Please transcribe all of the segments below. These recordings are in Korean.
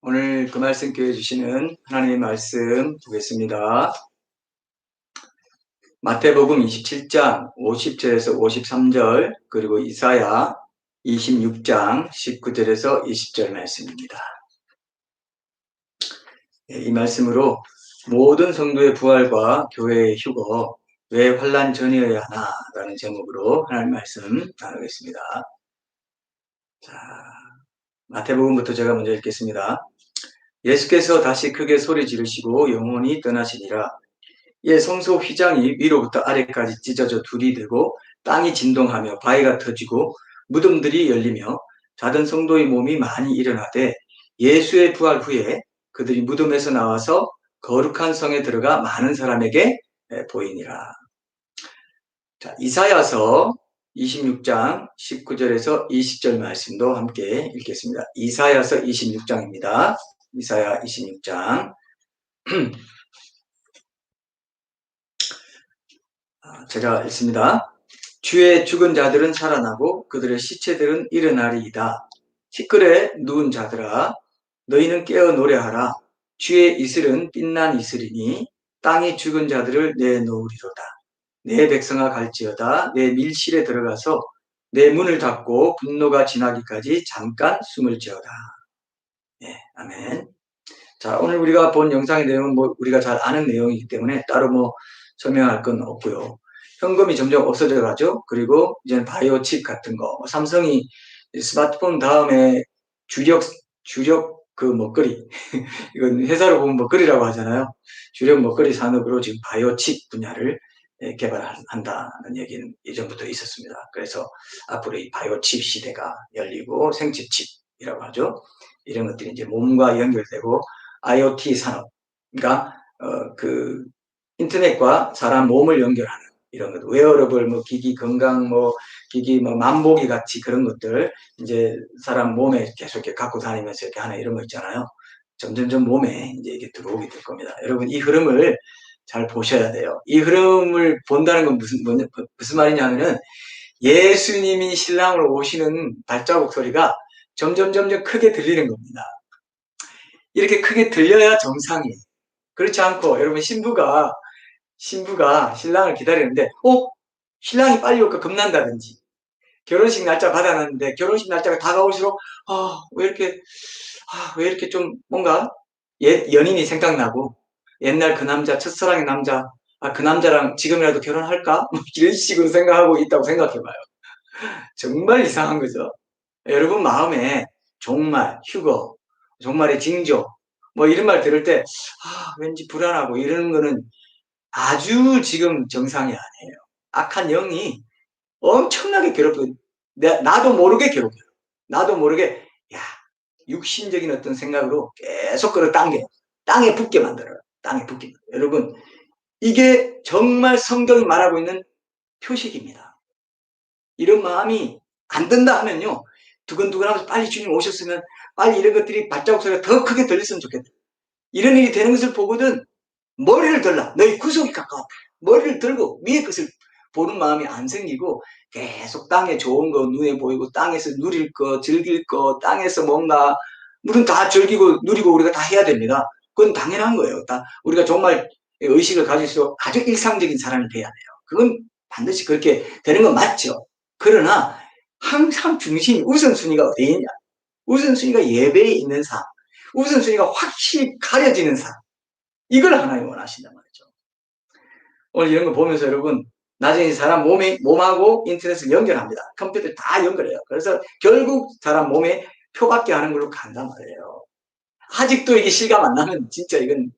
오늘 그 말씀 교회 주시는 하나님의 말씀 보겠습니다. 마태복음 27장 50절에서 53절 그리고 이사야 26장 19절에서 20절 말씀입니다. 이 말씀으로 모든 성도의 부활과 교회의 휴거 왜 환난 전이어야 하나 라는 제목으로 하나님 말씀 나누겠습니다. 자, 마태복음부터 제가 먼저 읽겠습니다. 예수께서 다시 크게 소리 지르시고 영원히 떠나시니라. 예, 성소 휘장이 위로부터 아래까지 찢어져 둘이 되고 땅이 진동하며 바위가 터지고 무덤들이 열리며 자던 성도의 몸이 많이 일어나되 예수의 부활 후에 그들이 무덤에서 나와서 거룩한 성에 들어가 많은 사람에게 보이니라. 자, 이사야서 26장 19절에서 20절 말씀도 함께 읽겠습니다. 이사야서 26장입니다. 이사야 26장 제가 읽습니다. 주의 죽은 자들은 살아나고 그들의 시체들은 일어나리이다. 티끌에 누운 자들아 너희는 깨어 노래하라. 주의 이슬은 빛난 이슬이니 땅이 죽은 자들을 내놓으리로다. 내 백성아 갈지어다. 내 밀실에 들어가서 내 문을 닫고 분노가 지나기까지 잠깐 숨을 지어라. 네, 아멘. 자, 오늘 우리가 본 영상의 내용은 우리가 잘 아는 내용이기 때문에 따로 설명할 건 없고요. 현금이 점점 없어져 가죠. 그리고 이제는 바이오 칩 같은 거. 삼성이 스마트폰 다음에 주력 그 먹거리. 이건 회사로 보면 먹거리라고 하잖아요. 주력 먹거리 산업으로 지금 바이오 칩 분야를 개발한다는 얘기는 예전부터 있었습니다. 그래서 앞으로 이 바이오 칩 시대가 열리고 생체 칩이라고 하죠. 이런 것들이 이제 몸과 연결되고 IoT 산업, 그러니까 그 인터넷과 사람 몸을 연결하는 이런 것, 웨어러블, 기기 건강, 기기, 만보기 같이 그런 것들 이제 사람 몸에 계속 이렇게 갖고 다니면서 이렇게 하는 이런 거 있잖아요. 점점점 몸에 이제 이게 들어오게 될 겁니다. 여러분 이 흐름을 잘 보셔야 돼요. 이 흐름을 본다는 건 무슨 말이냐면은 예수님이 신랑으로 오시는 발자국 소리가 점점 크게 들리는 겁니다. 이렇게 크게 들려야 정상이에요. 그렇지 않고 여러분 신부가 신랑을 기다리는데 신랑이 빨리 올까 겁난다든지 결혼식 날짜 받아놨는데 결혼식 날짜가 다가올수록 왜 이렇게 좀 뭔가 옛 연인이 생각나고 옛날 그 남자 첫사랑의 남자 그 남자랑 지금이라도 결혼할까? 이런 식으로 생각하고 있다고 생각해봐요. 정말 이상한 거죠. 여러분 마음에 종말, 휴거, 종말의 징조 이런 말 들을 때 왠지 불안하고 이러는 거는 아주 지금 정상이 아니에요. 악한 영이 엄청나게 괴롭혀요. 나도 모르게 괴롭혀요. 나도 모르게 육신적인 어떤 생각으로 계속 끌어당겨요. 땅에 붙게 만들어요. 땅에 붙게. 여러분 이게 정말 성경이 말하고 있는 표식입니다. 이런 마음이 안 든다 하면요. 두근두근하면서 빨리 주님 오셨으면 빨리 이런 것들이 발자국 소리가 더 크게 들렸으면 좋겠다. 이런 일이 되는 것을 보거든 머리를 들라. 너희 구속이 가까웠다. 머리를 들고 위의 것을 보는 마음이 안 생기고 계속 땅에 좋은 거 눈에 보이고 땅에서 누릴 거 즐길 거 땅에서 뭔가 물론 다 즐기고 누리고 우리가 다 해야 됩니다. 그건 당연한 거예요. 우리가 정말 의식을 가질수록 아주 일상적인 사람이 돼야 돼요. 그건 반드시 그렇게 되는 건 맞죠. 그러나 항상 중심 우선순위가 어디에 있냐. 우선순위가 예배에 있는 삶. 우선순위가 확실히 가려지는 삶. 이걸 하나님 원하신단 말이죠. 오늘 이런 거 보면서 여러분 나중에 사람 몸하고 인터넷을 연결합니다. 컴퓨터 다 연결해요. 그래서 결국 사람 몸에 표밖에 하는 걸로 간단 말이에요. 아직도 이게 실감 안 나면 진짜 이건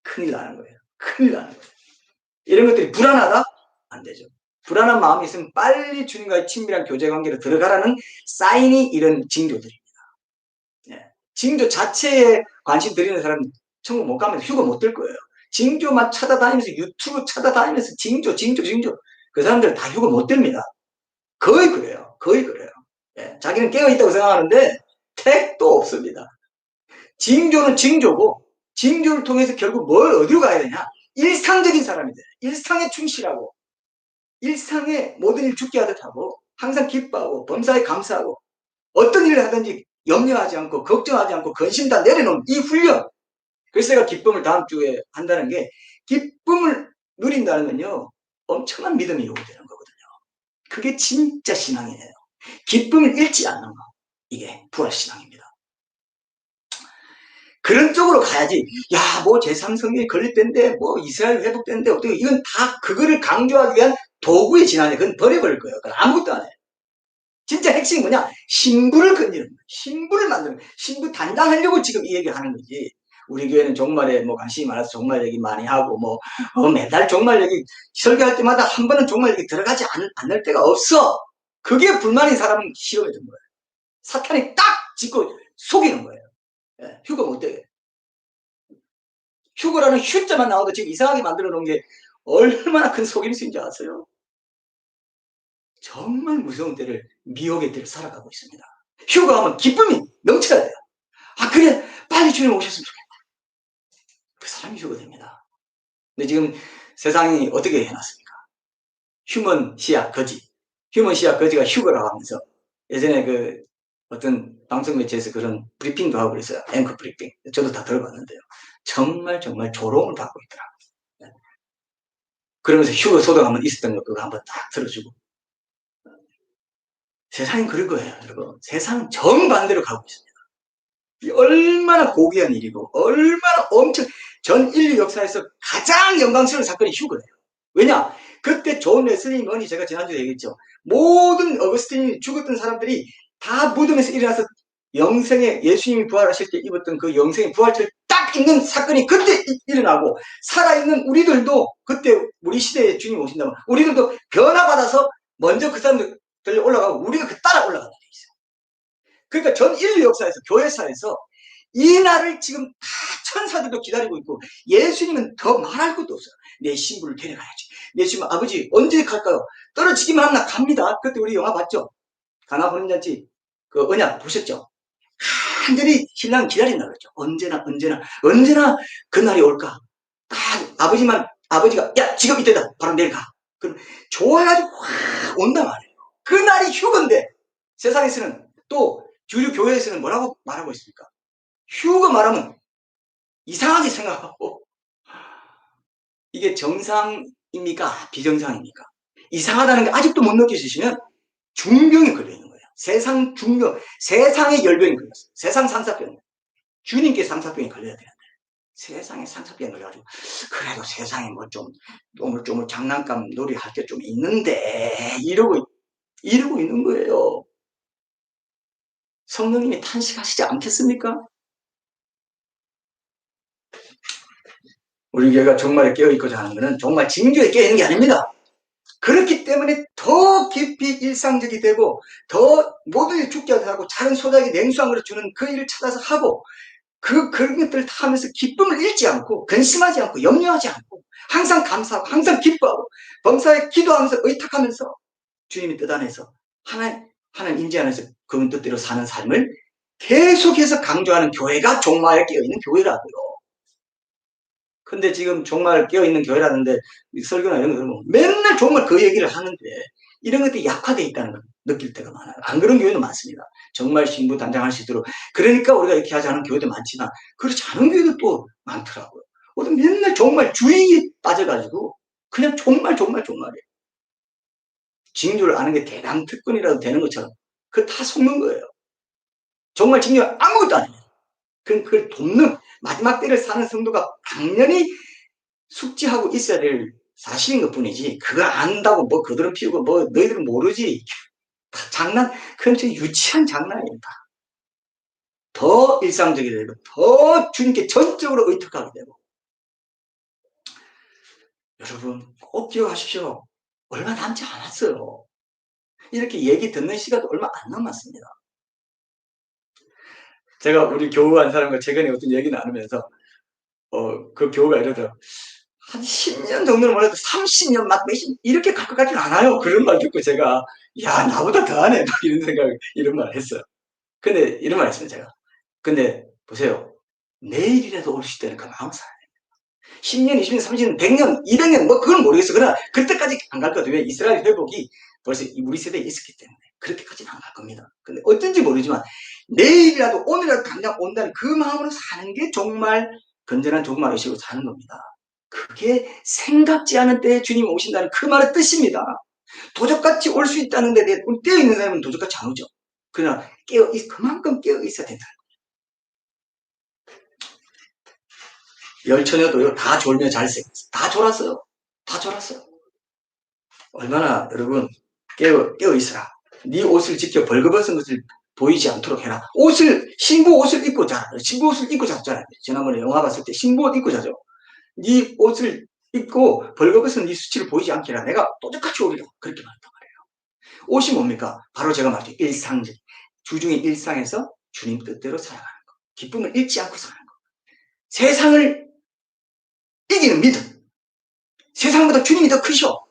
큰일 나는 거예요. 큰일 나는 거예요. 이런 것들이 불안하다? 안 되죠. 불안한 마음이 있으면 빨리 주님과의 친밀한 교제 관계로 들어가라는 사인이 이런 징조들입니다. 네. 징조 자체에 관심 들이는 사람은 천국 못 가면 휴가 못 들 거예요. 징조만 찾아다니면서 유튜브 찾아다니면서 징조. 그 사람들 다 휴가 못 듭니다. 거의 그래요. 예. 자기는 깨어있다고 생각하는데 택도 없습니다. 징조는 징조고 징조를 통해서 결국 어디로 가야 되냐? 일상적인 사람이 돼요. 일상에 충실하고 일상에 모든 일 죽게 하듯 하고 항상 기뻐하고 범사에 감사하고 어떤 일을 하든지 염려하지 않고 걱정하지 않고 근심 다 내려놓은 이 훈련. 그래서 제가 기쁨을 다음 주에 한다는 게, 기쁨을 누린다는 건요, 엄청난 믿음이 요구되는 거거든요. 그게 진짜 신앙이에요. 기쁨을 잃지 않는 거. 이게 부활신앙입니다. 그런 쪽으로 가야지. 야, 뭐 제3성경이 걸릴 텐데, 뭐 이스라엘 회복되는데 어떻게, 이건 다 그거를 강조하기 위한 도구에 지나네. 그건 버려버릴 거예요. 그건 아무것도 안 해요. 진짜 핵심이 뭐냐? 신부를 건드리는 거예요. 신부를 만드는 거예요. 신부 단장하려고 지금 이 얘기 하는 거지. 우리 교회는 종말에 뭐 관심이 많아서 종말 얘기 많이 하고, 뭐, 매달 종말 얘기, 설교할 때마다 한 번은 종말 얘기 들어가지 않을 때가 없어. 그게 불만인 사람은 실험해 준 거예요. 사탄이 딱 짚고 속이는 거예요. 예, 휴거 못 되게. 휴거라는 휴자만 나와도 지금 이상하게 만들어 놓은 게 얼마나 큰 속임수인지 아세요? 정말 무서운 때를, 미혹의 때를 살아가고 있습니다. 휴거하면 기쁨이 넘쳐야 돼요. 아, 그래, 빨리 주님 오셨으면 좋겠다. 그 사람이 휴거됩니다. 근데 지금 세상이 어떻게 해놨습니까? 휴먼 시약 거지. 휴먼 시약 거지가 휴거라고 하면서, 예전에 그 어떤 방송 매체에서 그런 브리핑도 하고 그랬어요. 앵커 브리핑. 저도 다 들어봤는데요. 정말 조롱을 받고 있더라고요. 그러면서 휴거 소동 한번 있었던 거 그거 한번 딱 들어주고. 세상은 그럴 거예요, 여러분. 세상은 정반대로 가고 있습니다. 얼마나 고귀한 일이고, 얼마나 전 인류 역사에서 가장 영광스러운 사건이 휴거예요. 왜냐? 그때 존 웨슬리 머니, 제가 지난주에 얘기했죠. 모든 어거스틴이 죽었던 사람들이 다 무덤에서 일어나서 영생의, 예수님이 부활하실 때 입었던 그 영생의 부활체를 딱 입는 사건이 그때 일어나고, 살아있는 우리들도 그때 우리 시대에 주님 오신다면 우리들도 변화받아서 먼저 그 사람들 올라가고 우리가 그 따라 올라가는 게 있어요. 그러니까 전 인류 역사에서, 교회사에서 이 날을 지금 다 천사들도 기다리고 있고, 예수님은 더 말할 것도 없어요. 내 신부를 데려가야지. 내 신부, 아버지 언제 갈까요? 떨어지기만 하면 갑니다. 그때 우리 영화 봤죠? 가나 혼인잔치 그 언약 보셨죠? 간절히 신랑 기다린다 그랬죠. 언제나 그날이 올까? 딱 아버지가 야, 지금 이때다, 바로 내일 가. 그럼 좋아가지고 확 온단 말이에요. 그날이 휴거인데, 세상에서는, 또 주류 교회에서는 뭐라고 말하고 있습니까? 휴거 말하면 이상하게 생각하고, 이게 정상입니까? 비정상입니까? 이상하다는 게 아직도 못 느끼시면 중병에 걸려 있는 거예요. 세상 중병, 세상의 열병이 걸렸어요. 세상 상사병. 주님께 상사병이 걸려야 되는데, 세상에 상사병이 걸려가지고, 그래도 세상에 뭐 좀 오물조물 장난감 놀이 할 게 좀 있는데, 이러고 있는 거예요. 성령님이 탄식하시지 않겠습니까? 우리 교회가 정말 깨어있고자 하는 것은 정말 진교에 깨어있는 게 아닙니다. 그렇기 때문에 더 깊이 일상적이 되고, 더 모든 일 죽게 하고, 작은 소작이 냉수한 걸 주는 그 일을 찾아서 하고, 그런 것들을 다 하면서 기쁨을 잃지 않고, 근심하지 않고, 염려하지 않고, 항상 감사하고, 항상 기뻐하고, 범사에 기도하면서, 의탁하면서, 주님의 뜻 안에서, 하나님 임재 안에서 그분 뜻대로 사는 삶을 계속해서 강조하는 교회가 종말에 깨어있는 교회라고요. 근데 지금 정말 깨어있는 교회라는데, 설교나 이런 거 들으면 맨날 정말 그 얘기를 하는데, 이런 것들이 약화되어 있다는 걸 느낄 때가 많아요. 안 그런 교회도 많습니다. 정말 신부 단장할 수 있도록. 그러니까 우리가 이렇게 하지 않은 교회도 많지만, 그렇지 않은 교회도 또 많더라고요. 맨날 정말 주의에 빠져가지고, 그냥 정말이에요. 징조를 아는 게 대담 특권이라도 되는 것처럼, 그거 다 속는 거예요. 정말 징조가 아무것도 아니에요. 그걸 돕는, 마지막 때를 사는 성도가 당연히 숙지하고 있어야 될 사실인 것 뿐이지, 그거 안다고 뭐 그들은 피우고 뭐 너희들은 모르지, 그건 좀 유치한 장난이에요. 더 일상적이 되고, 더 주님께 전적으로 의탁하게 되고. 여러분 꼭 기억하십시오. 얼마 남지 않았어요. 이렇게 얘기 듣는 시간도 얼마 안 남았습니다. 제가 우리 교우 한 사람과 최근에 어떤 얘기 나누면서, 그 교우가 이러더라고요. 한 10년 정도는 몰라도 30년 막 몇십 이렇게 갈 것 같진 않아요. 그런 말 듣고 제가, 야, 나보다 더하네, 이런 말 했어요. 근데 이런 말 했어요, 제가. 근데 보세요. 내일이라도 올 수 있다는 그 마음 살아야 돼요. 10년, 20년, 30년, 100년, 200년, 뭐 그건 모르겠어. 그러나 그때까지 안 갈 거거든요. 왜? 이스라엘 회복이 벌써 우리 세대에 있었기 때문에 그렇게까지는 안 갈 겁니다. 근데 어쩐지 모르지만 내일이라도 오늘이라도 당장 온다는 그 마음으로 사는 게 정말 건전한 종말 의식으로 사는 겁니다. 그게 생각지 않은 때에 주님 오신다는 그 말의 뜻입니다. 도적같이 올 수 있다는 데 깨어있는 사람은 도적같이 안 오죠. 그러나 그만큼 깨어있어야 된다. 열처녀도요, 다 졸며 잘생겼어요. 다 졸았어요. 다 졸았어요. 얼마나 여러분 깨어있어라. 네 옷을 지켜 벌거벗은 것을 보이지 않도록 해라. 신부 옷을 입고 자라. 신부 옷을 입고 잤잖아요. 지난번에 영화 봤을 때 신부 옷 입고 자죠. 네 옷을 입고 벌거벗은 네 수치를 보이지 않게 해라. 내가 또적같이 오리라. 그렇게 말했단 말이에요. 옷이 뭡니까? 바로 제가 말했죠. 일상적. 주중의 일상에서 주님 뜻대로 살아가는 것. 기쁨을 잃지 않고 사는 것. 세상을 이기는 믿음. 세상보다 주님이 더 크셔.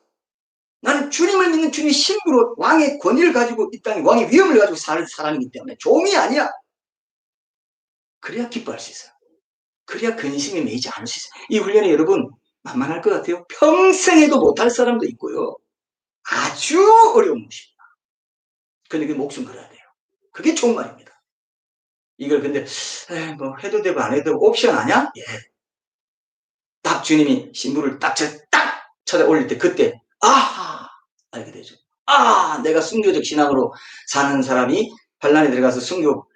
나는 주님을 믿는 주님의 신부로 왕의 권위를 가지고 이 땅에 왕의 위엄을 가지고 사는 사람이기 때문에 종이 아니야. 그래야 기뻐할 수 있어요. 그래야 근심에 매이지 않을 수 있어요. 이 훈련이 여러분 만만할 것 같아요. 평생에도 못할 사람도 있고요. 아주 어려운 것입니다. 근데 그 목숨 걸어야 돼요. 그게 종말입니다. 이걸 근데 뭐 해도 되고 안 해도 되고 옵션 아냐? 예. 딱 주님이 신부를 딱 찾아 올릴 때 그때 아하 알게 되죠. 내가 순교적 신앙으로 사는 사람이 환란에 들어가서 순교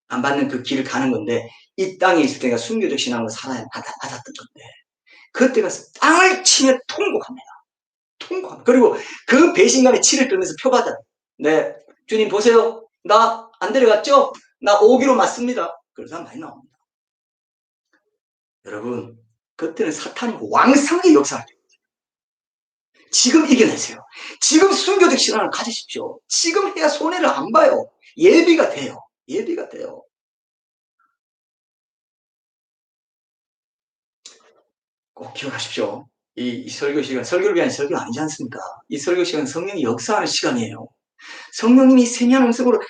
안 받는 그 길을 가는 건데 이 땅에 있을 때가 순교적 신앙으로 살아야 받았던 건데 그때 가서 땅을 치며 통곡합니다. 그리고 그 배신감에 치를 떨면서 표받아요. 네, 주님 보세요. 나 안 데려갔죠? 나 오기로 맞습니다. 그런 사람 많이 나옵니다. 여러분, 그때는 사탄이 왕성하게 역사할 때입니다. 지금 이겨내세요. 지금 순교적 신앙을 가지십시오. 지금 해야 손해를 안 봐요. 예비가 돼요. 예비가 돼요. 꼭 기억하십시오. 이 설교 시간, 설교를 위한 설교 아니지 않습니까? 이 설교 시간 성령이 역사하는 시간이에요. 성령님이 세미한 음성으로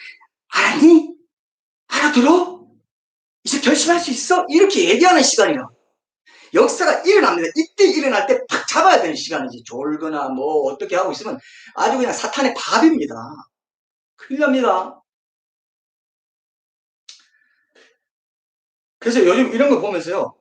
알았니? 알아들어? 이제 결심할 수 있어? 이렇게 얘기하는 시간이라. 역사가 일어납니다. 이때 일어날 때 팍 잡아야 되는 시간이지. 졸거나 뭐 어떻게 하고 있으면 아주 그냥 사탄의 밥입니다. 큰일 납니다. 그래서 요즘 이런 거 보면서요.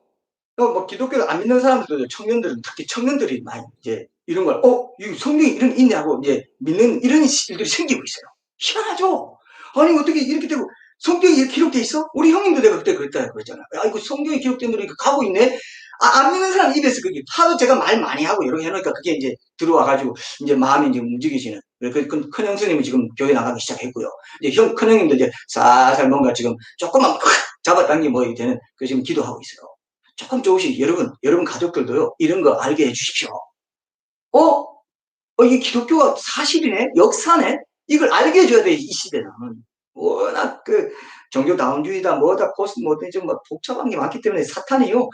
뭐 기독교를 안 믿는 사람들도 청년들은 특히 청년들이 많이 이제 이런 걸 이 성경이 이런 게 있냐고 이제 믿는 이런 일들이 생기고 있어요. 희한하죠? 아니 어떻게 이렇게 되고 성경이 이렇게 기록돼 있어? 우리 형님도 내가 그때 그랬다 그랬잖아. 이거 성경이 기록된 대로 가고 있네. 안 믿는 사람 입에서 그게 하도 제가 말 많이 하고 이렇게 해놓으니까 그게 이제 들어와가지고 이제 마음이 이제 움직이시는. 큰 형수님이 지금 교회 나가기 시작했고요. 이제 큰 형님도 이제 살살 뭔가 지금 조금만 잡아당기 뭐 이렇게 되는 그 지금 기도하고 있어요. 조금씩 여러분 가족들도요, 이런 거 알게 해주십시오. 이 기독교가 사실이네? 역사네? 이걸 알게 해줘야 돼, 이 시대는. 워낙 종교다운주의다, 뭐다, 포스트 모더니즘, 뭐 복잡한 게 많기 때문에 사탄이요,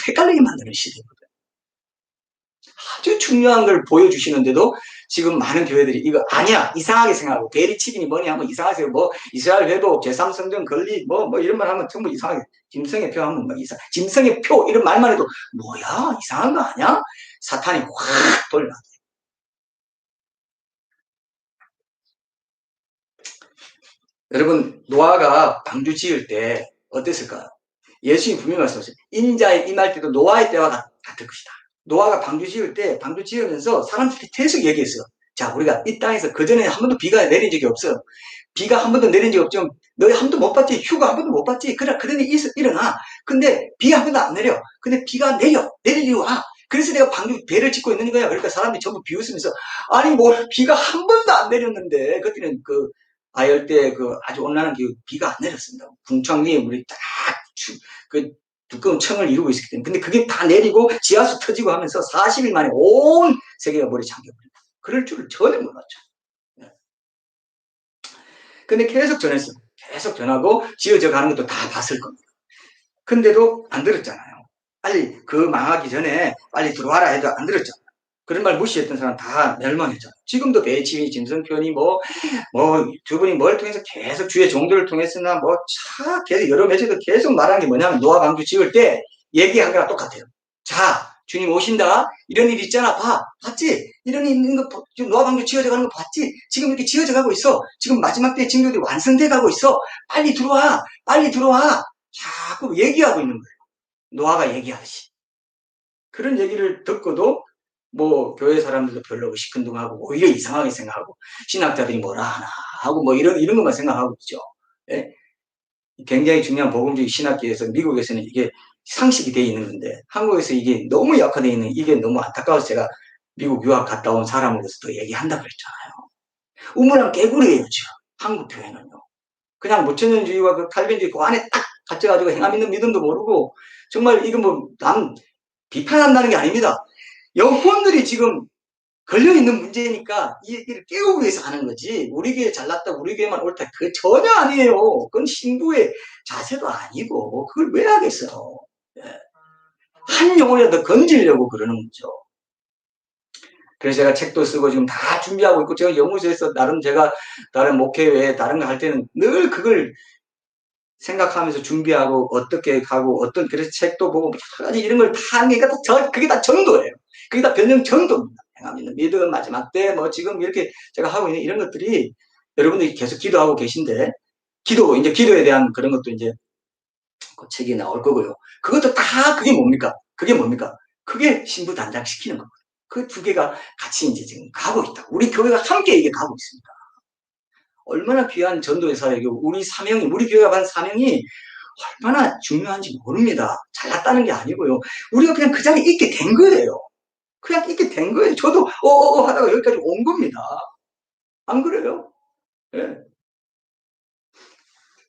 헷갈리게 만드는 시대거든. 아주 중요한 걸 보여주시는데도 지금 많은 교회들이 이거 아니야 이상하게 생각하고 베리치긴이 뭐냐 하면 이상하세요. 뭐 이스라엘 회복 제3성전 건립 뭐 이런 말 하면 전부 이상하게 짐승의 표 하면 뭐 짐승의 표 이런 말만 해도 뭐야 이상한 거 아니야? 사탄이 확 돌려. 여러분 노아가 방주 지을 때 어땠을까요? 예수님이 분명히 말씀하셨어요. 인자에 임할 때도 노아의 때와 같을 것이다. 노아가 방주 지을 때 방주 지으면서 사람들이 계속 얘기했어요. 자 우리가 이 땅에서 그전에 한 번도 비가 내린 적이 없어요. 비가 한 번도 내린 적이 없죠. 너희 한 번도 못 봤지. 휴가 한 번도 못 봤지. 그런 일이 일어나. 근데 비가 한 번도 안 내려. 근데 비가 내릴 이유가 그래서 내가 방주 배를 짓고 있는 거야. 그러니까 사람들이 전부 비웃으면서 아니 뭐 비가 한 번도 안 내렸는데 그때는 아열대 아주 온난한 비가 안 내렸습니다. 궁창 위에 물이 딱 두꺼운 청을 이루고 있었기 때문에. 근데 그게 다 내리고 지하수 터지고 하면서 40일 만에 온 세계가 물에 잠겨버립니다. 그럴 줄을 전혀 몰랐죠. 근데 계속 전했어요. 계속 전하고 지어져 가는 것도 다 봤을 겁니다. 근데도 안 들었잖아요. 빨리 망하기 전에 빨리 들어와라 해도 안 들었잖아요. 그런 말 무시했던 사람 다 멸망했잖아요. 지금도 배치미, 짐승편이 두 분이 뭘 통해서 계속 주의 종들을 통해서나 계속 여러 매체도 계속 말하는 게 뭐냐면 노아 방주 지을 때 얘기한 거랑 똑같아요. 자, 주님 오신다. 이런 일 있잖아. 봤지? 이런 일 있는 거, 지금 노아방주 지어져 가는 거 봤지? 지금 이렇게 지어져 가고 있어. 지금 마지막 때 징조들이 완성돼 가고 있어. 빨리 들어와. 빨리 들어와. 자꾸 얘기하고 있는 거예요. 노아가 얘기하듯이. 그런 얘기를 듣고도 뭐 교회 사람들도 별로 시큰둥하고 오히려 이상하게 생각하고 신학자들이 뭐라 하나 하고 뭐 이런 것만 생각하고 있죠. 예? 굉장히 중요한 복음주의 신학계에서 미국에서는 이게 상식이 돼 있는 건데 한국에서 이게 너무 약화되어 있는 이게 너무 안타까워서 제가 미국 유학 갔다 온 사람으로서 더 얘기한다 그랬잖아요. 우물안 개구리예요 지금 한국 교회는요. 그냥 무천년주의와 그 칼빈주의 그 안에 딱 갇혀가지고 행함 있는 믿음도 모르고 정말 이건 뭐 남 비판한다는 게 아닙니다. 영혼들이 지금 걸려있는 문제니까 이 얘기를 깨우기 위해서 하는 거지 우리 교회 잘났다 우리 교회만 옳다 그 전혀 아니에요. 그건 신부의 자세도 아니고 그걸 왜 하겠어요. 예. 한 영혼이라도 건지려고 그러는 거죠. 그래서 제가 책도 쓰고 지금 다 준비하고 있고 제가 연구소에서 나름 제가 다른 목회외에 다른 거 할 때는 늘 그걸 생각하면서 준비하고 어떻게 가고 어떤 그래서 책도 보고 여러 가지 이런 걸 다 하는 게 그게 다 전도예요. 그게 다 변형 전도입니다. 행함 있는 믿음 마지막 때 뭐 지금 이렇게 제가 하고 있는 이런 것들이 여러분들이 계속 기도하고 계신데 이제 기도에 대한 그런 것도 이제 그 책이 나올 거고요. 그것도 다 그게 뭡니까? 그게 신부 단장시키는 거거든요. 그 두 개가 같이 이제 지금 가고 있다. 우리 교회가 함께 이게 가고 있습니다. 얼마나 귀한 전도의 사역이고 우리 교회가 받은 사명이 얼마나 중요한지 모릅니다. 잘났다는 게 아니고요. 우리가 그냥 그 자리에 있게 된 거예요. 그냥 있게 된 거예요. 저도 하다가 여기까지 온 겁니다. 안 그래요? 네.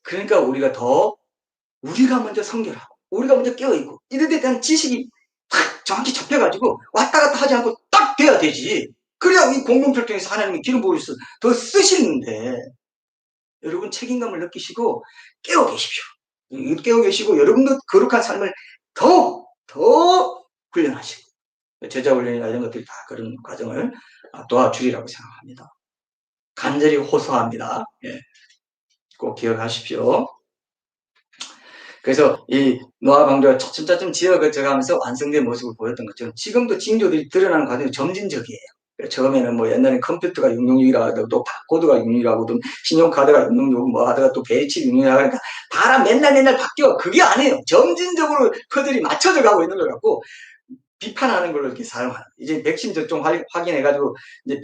그러니까 우리가 먼저 성결하고 우리가 먼저 깨어있고 이런 데 대한 지식이 딱 정확히 잡혀가지고 왔다 갔다 하지 않고 딱 돼야 되지. 그래야 이 공동철통에서 하나님이 기름 부으셔서 더 쓰시는데 여러분 책임감을 느끼시고 깨어 계십시오. 깨어 계시고 여러분도 거룩한 삶을 더 훈련하시고 제자 훈련이나 이런 것들이 다 그런 과정을 도와주리라고 생각합니다. 간절히 호소합니다. 예. 꼭 기억하십시오. 그래서 이 노아 방주가 차츰차츰 지어져가면서 완성된 모습을 보였던 것처럼 지금도 징조들이 드러나는 과정이 점진적이에요. 처음에는 뭐 옛날에 컴퓨터가 666이라고 하고 또 바코드가 666이라고 또 신용카드가 666 뭐 하다가 또 배치 666이라고 하니까 바람 맨날 바뀌어. 그게 아니에요. 점진적으로 퍼즐이 맞춰져 가고 있는 것 같고 비판하는 걸로 이렇게 사용하는. 이제 백신 접종 확인해가지고 이제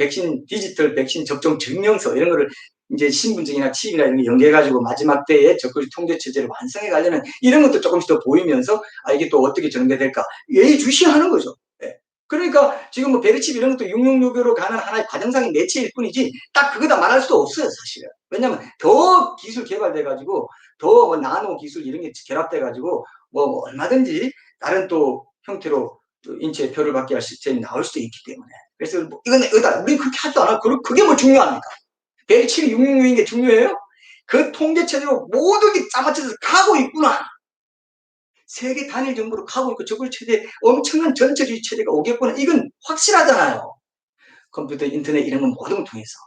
디지털 백신 접종 증명서 이런 거를 이제 신분증이나 칩이나 이런 거 연계해가지고 마지막 때에 적극 통제 체제를 완성해 가려는 이런 것도 조금씩 더 보이면서 이게 또 어떻게 전개될까 예의주시하는 거죠. 네. 그러니까 지금 뭐 베르칩 이런 것도 666으로 가는 하나의 과정상의 매체일 뿐이지 딱 그거다 말할 수도 없어요 사실은. 왜냐면 더 기술 개발돼가지고 더 뭐 나노 기술 이런 게 결합돼가지고 뭐 얼마든지 다른 또 형태로 인체의 표를 받게 할 시스템이 나올 수도 있기 때문에. 그래서 뭐 이건 우리 그렇게 하지도 않아. 그게 뭐 중요합니까? 베르칩이 666인 게 중요해요? 그 통제체제로 모든 게 짜맞춰서 가고 있구나. 세계 단일 정부로 가고 있고 저걸 체제 엄청난 전체주의 체제가 오겠구나. 이건 확실하잖아요. 컴퓨터, 인터넷 이런 건 모든 걸 통해서.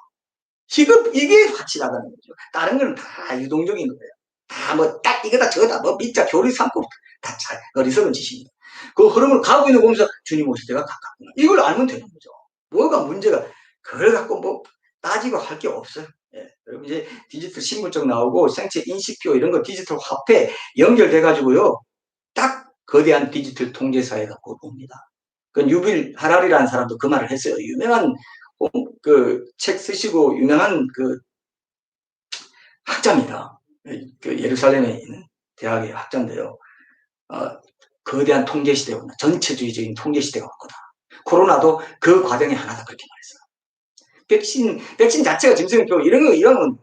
이게 확실하다는 거죠. 다른 건 다 유동적인 거예요. 다 뭐 딱 이거다 저거다 뭐 밑자 교리 삼고 다 어리석은 짓입니다. 그 흐름을 가고 있는 거 보면서 주님 오실 때가 가깝구나. 이걸 알면 되는 거죠. 뭐가 문제가 그걸 갖고 뭐 따지고 할 게 없어요. 예. 여러분 이제 디지털 신분증 나오고 생체 인식표 이런 거 디지털 화폐 연결돼 가지고요. 딱 거대한 디지털 통제 사회가 곧 옵니다. 그 유빌 하랄이라는 사람도 그 말을 했어요. 유명한 그 책 쓰시고 유명한 그 학자입니다. 그 예루살렘에 있는 대학의 학자인데요. 거대한 통제 시대가 온다. 전체주의적인 통제 시대가 올 거다. 코로나도 그 과정의 하나다 그렇게 말했어요. 백신 자체가 짐승표 이런 건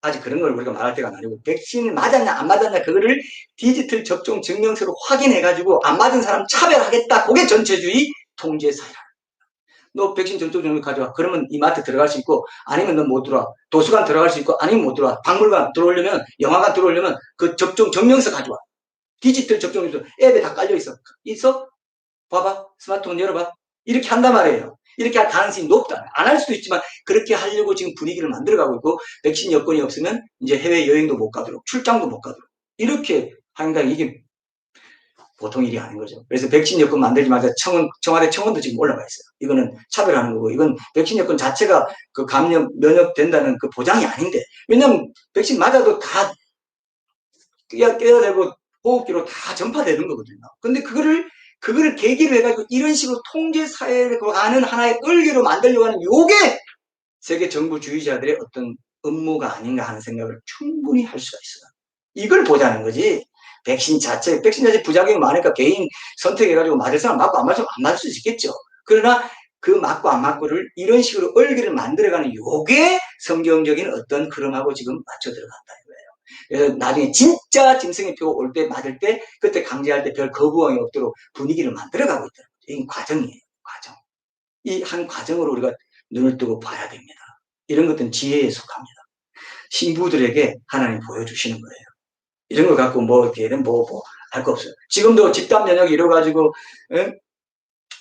아직 그런 걸 우리가 말할 때가 아니고 백신 맞았냐 안 맞았냐 그거를 디지털 접종 증명서로 확인해가지고 안 맞은 사람 차별하겠다. 그게 전체주의 통제 사회라. 너 백신 접종 증명 가져와. 그러면 이마트 들어갈 수 있고 아니면 너 못 들어와. 도서관 들어갈 수 있고 아니면 못 들어와. 박물관 들어오려면 영화관 들어오려면 그 접종 증명서 가져와. 디지털 접종 앱에 다 깔려 있어? 봐봐. 스마트폰 열어봐. 이렇게 한단 말이에요. 이렇게 할 가능성이 높다. 안 할 수도 있지만 그렇게 하려고 지금 분위기를 만들어가고 있고 백신 여건이 없으면 이제 해외여행도 못 가도록 출장도 못 가도록 이렇게 하니까 이게 보통 일이 아닌 거죠. 그래서 백신 여권 만들자마자 청와대 청원도 지금 올라가 있어요. 이거는 차별하는 거고, 이건 백신 여권 자체가 그 감염, 면역된다는 그 보장이 아닌데, 왜냐면 백신 맞아도 다 껴야 되고, 호흡기로 다 전파되는 거거든요. 근데 그거를 계기로 해가지고 이런 식으로 통제사회를 아는 하나의 끌개로 만들려고 하는 요게 세계 정부주의자들의 어떤 업무가 아닌가 하는 생각을 충분히 할 수가 있어요. 이걸 보자는 거지. 백신 자체 부작용이 많으니까 개인 선택해가지고 맞을 사람 맞고 안 맞으면 안 맞을 수 있겠죠. 그러나 그 맞고 안 맞고를 이런 식으로 얼기를 만들어가는 요게 성경적인 어떤 흐름하고 지금 맞춰 들어간다 이거예요. 그래서 나중에 진짜 짐승의표 올 때 맞을 때 그때 강제할 때 별 거부감이 없도록 분위기를 만들어가고 있다. 이게 과정이에요. 과정. 이 한 과정으로 우리가 눈을 뜨고 봐야 됩니다. 이런 것들은 지혜에 속합니다. 신부들에게 하나님 보여주시는 거예요. 이런 거 갖고 뭐 걔는 할 거 없어요. 지금도 집단 면역이 이뤄가지고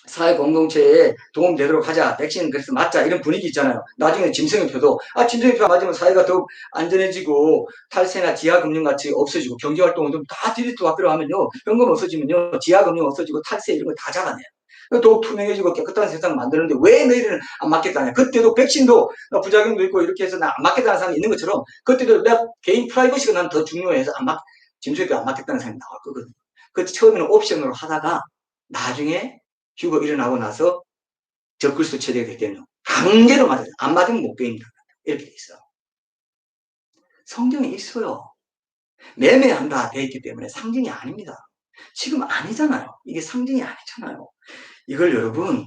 사회 공동체에 도움되도록 하자. 백신 그래서 맞자. 이런 분위기 있잖아요. 나중에 짐승의표도 짐승의표 맞으면 사회가 더욱 안전해지고 탈세나 지하금융같이 없어지고 경제활동은 다 디지털 화폐로 하면요. 현금 없어지면요. 지하금융 없어지고 탈세 이런 거 다 잡아내요. 더욱 투명해지고 깨끗한 세상 만드는데 왜 너희들은 안 맞겠다냐. 그때도 백신도 부작용도 있고 이렇게 해서 나 안 맞겠다는 사람이 있는 것처럼 그때도 내가 개인 프라이버시가 난 더 중요해서 짐승의표 안 맞겠다는 사람이 나올 거거든요. 그 처음에는 옵션으로 하다가 나중에 휴거 일어나고 나서 적글수 체제가 됐겠노. 강제로 맞아요. 안 맞으면 못 배웁니다. 이렇게 돼 있어. 성경에 있어요. 매매한다 돼 있기 때문에 상징이 아닙니다. 지금 아니잖아요. 이게 상징이 아니잖아요. 이걸 여러분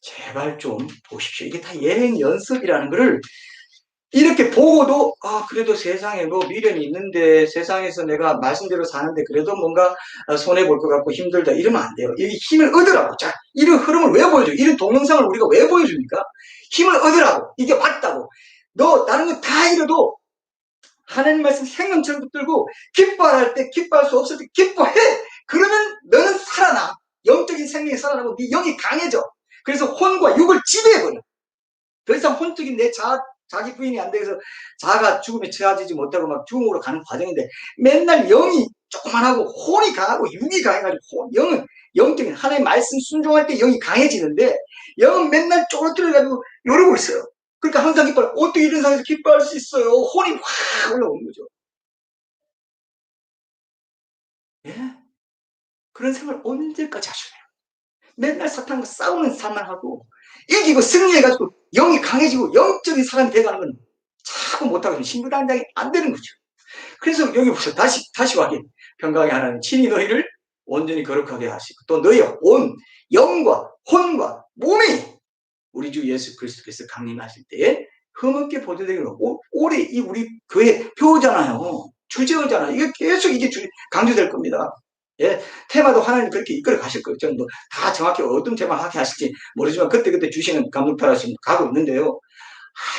제발 좀 보십시오. 이게 다 예행 연습이라는 거를 이렇게 보고도 그래도 세상에 뭐 미련이 있는데 세상에서 내가 말씀대로 사는데 그래도 뭔가 손해볼 것 같고 힘들다 이러면 안 돼요. 여기 힘을 얻으라고. 자, 이런 흐름을 왜 보여줘? 이런 동영상을 우리가 왜 보여줍니까? 힘을 얻으라고. 이게 맞다고. 너 다른 거 다 잃어도 하나님 말씀 생명처럼 붙들고 기뻐할 때 기뻐할 수 없을 때 기뻐해. 그러면 너는 살아나. 영적인 생명이 살아나고 네 영이 강해져. 그래서 혼과 육을 지배해버려. 더 이상 혼적인 내 자기 부인이 안 돼서 자아가 죽음에 처해지지 못하고 막 죽음으로 가는 과정인데 맨날 영이 조그만하고 혼이 강하고 육이 강해가지고 영은 영적인 하나님의 말씀 순종할 때 영이 강해지는데 영은 맨날 쪼그러뜨려가지고 이러고 있어요. 그러니까 항상 기뻐요. 어떻게 이런 상황에서 기뻐할 수 있어요? 혼이 확 올라오는 거죠. 예? 그런 생활 언제까지 하시나요? 맨날 사탄과 싸우는 삶만 하고 이기고 승리해가지고 영이 강해지고 영적인 사람이 돼가는 건 자꾸 못하고 신부단장이 안 되는 거죠. 그래서 여기 보세요. 다시 확인. 평강의 하나님 친히 너희를 온전히 거룩하게 하시고 또 너희의 온 영과 혼과 몸이 우리 주 예수 그리스도께서 강림하실 때에 흠없게 보존되기를 올해 이 우리 교회 표잖아요. 주제어잖아요. 이게 계속 이게 강조될 겁니다. 예, 테마도 하나님 그렇게 이끌어 가실 거예요. 저는 다 정확히 어떤 테마 하게 하실지 모르지만 그때 주시는 감동 따라서 가고 있는데요.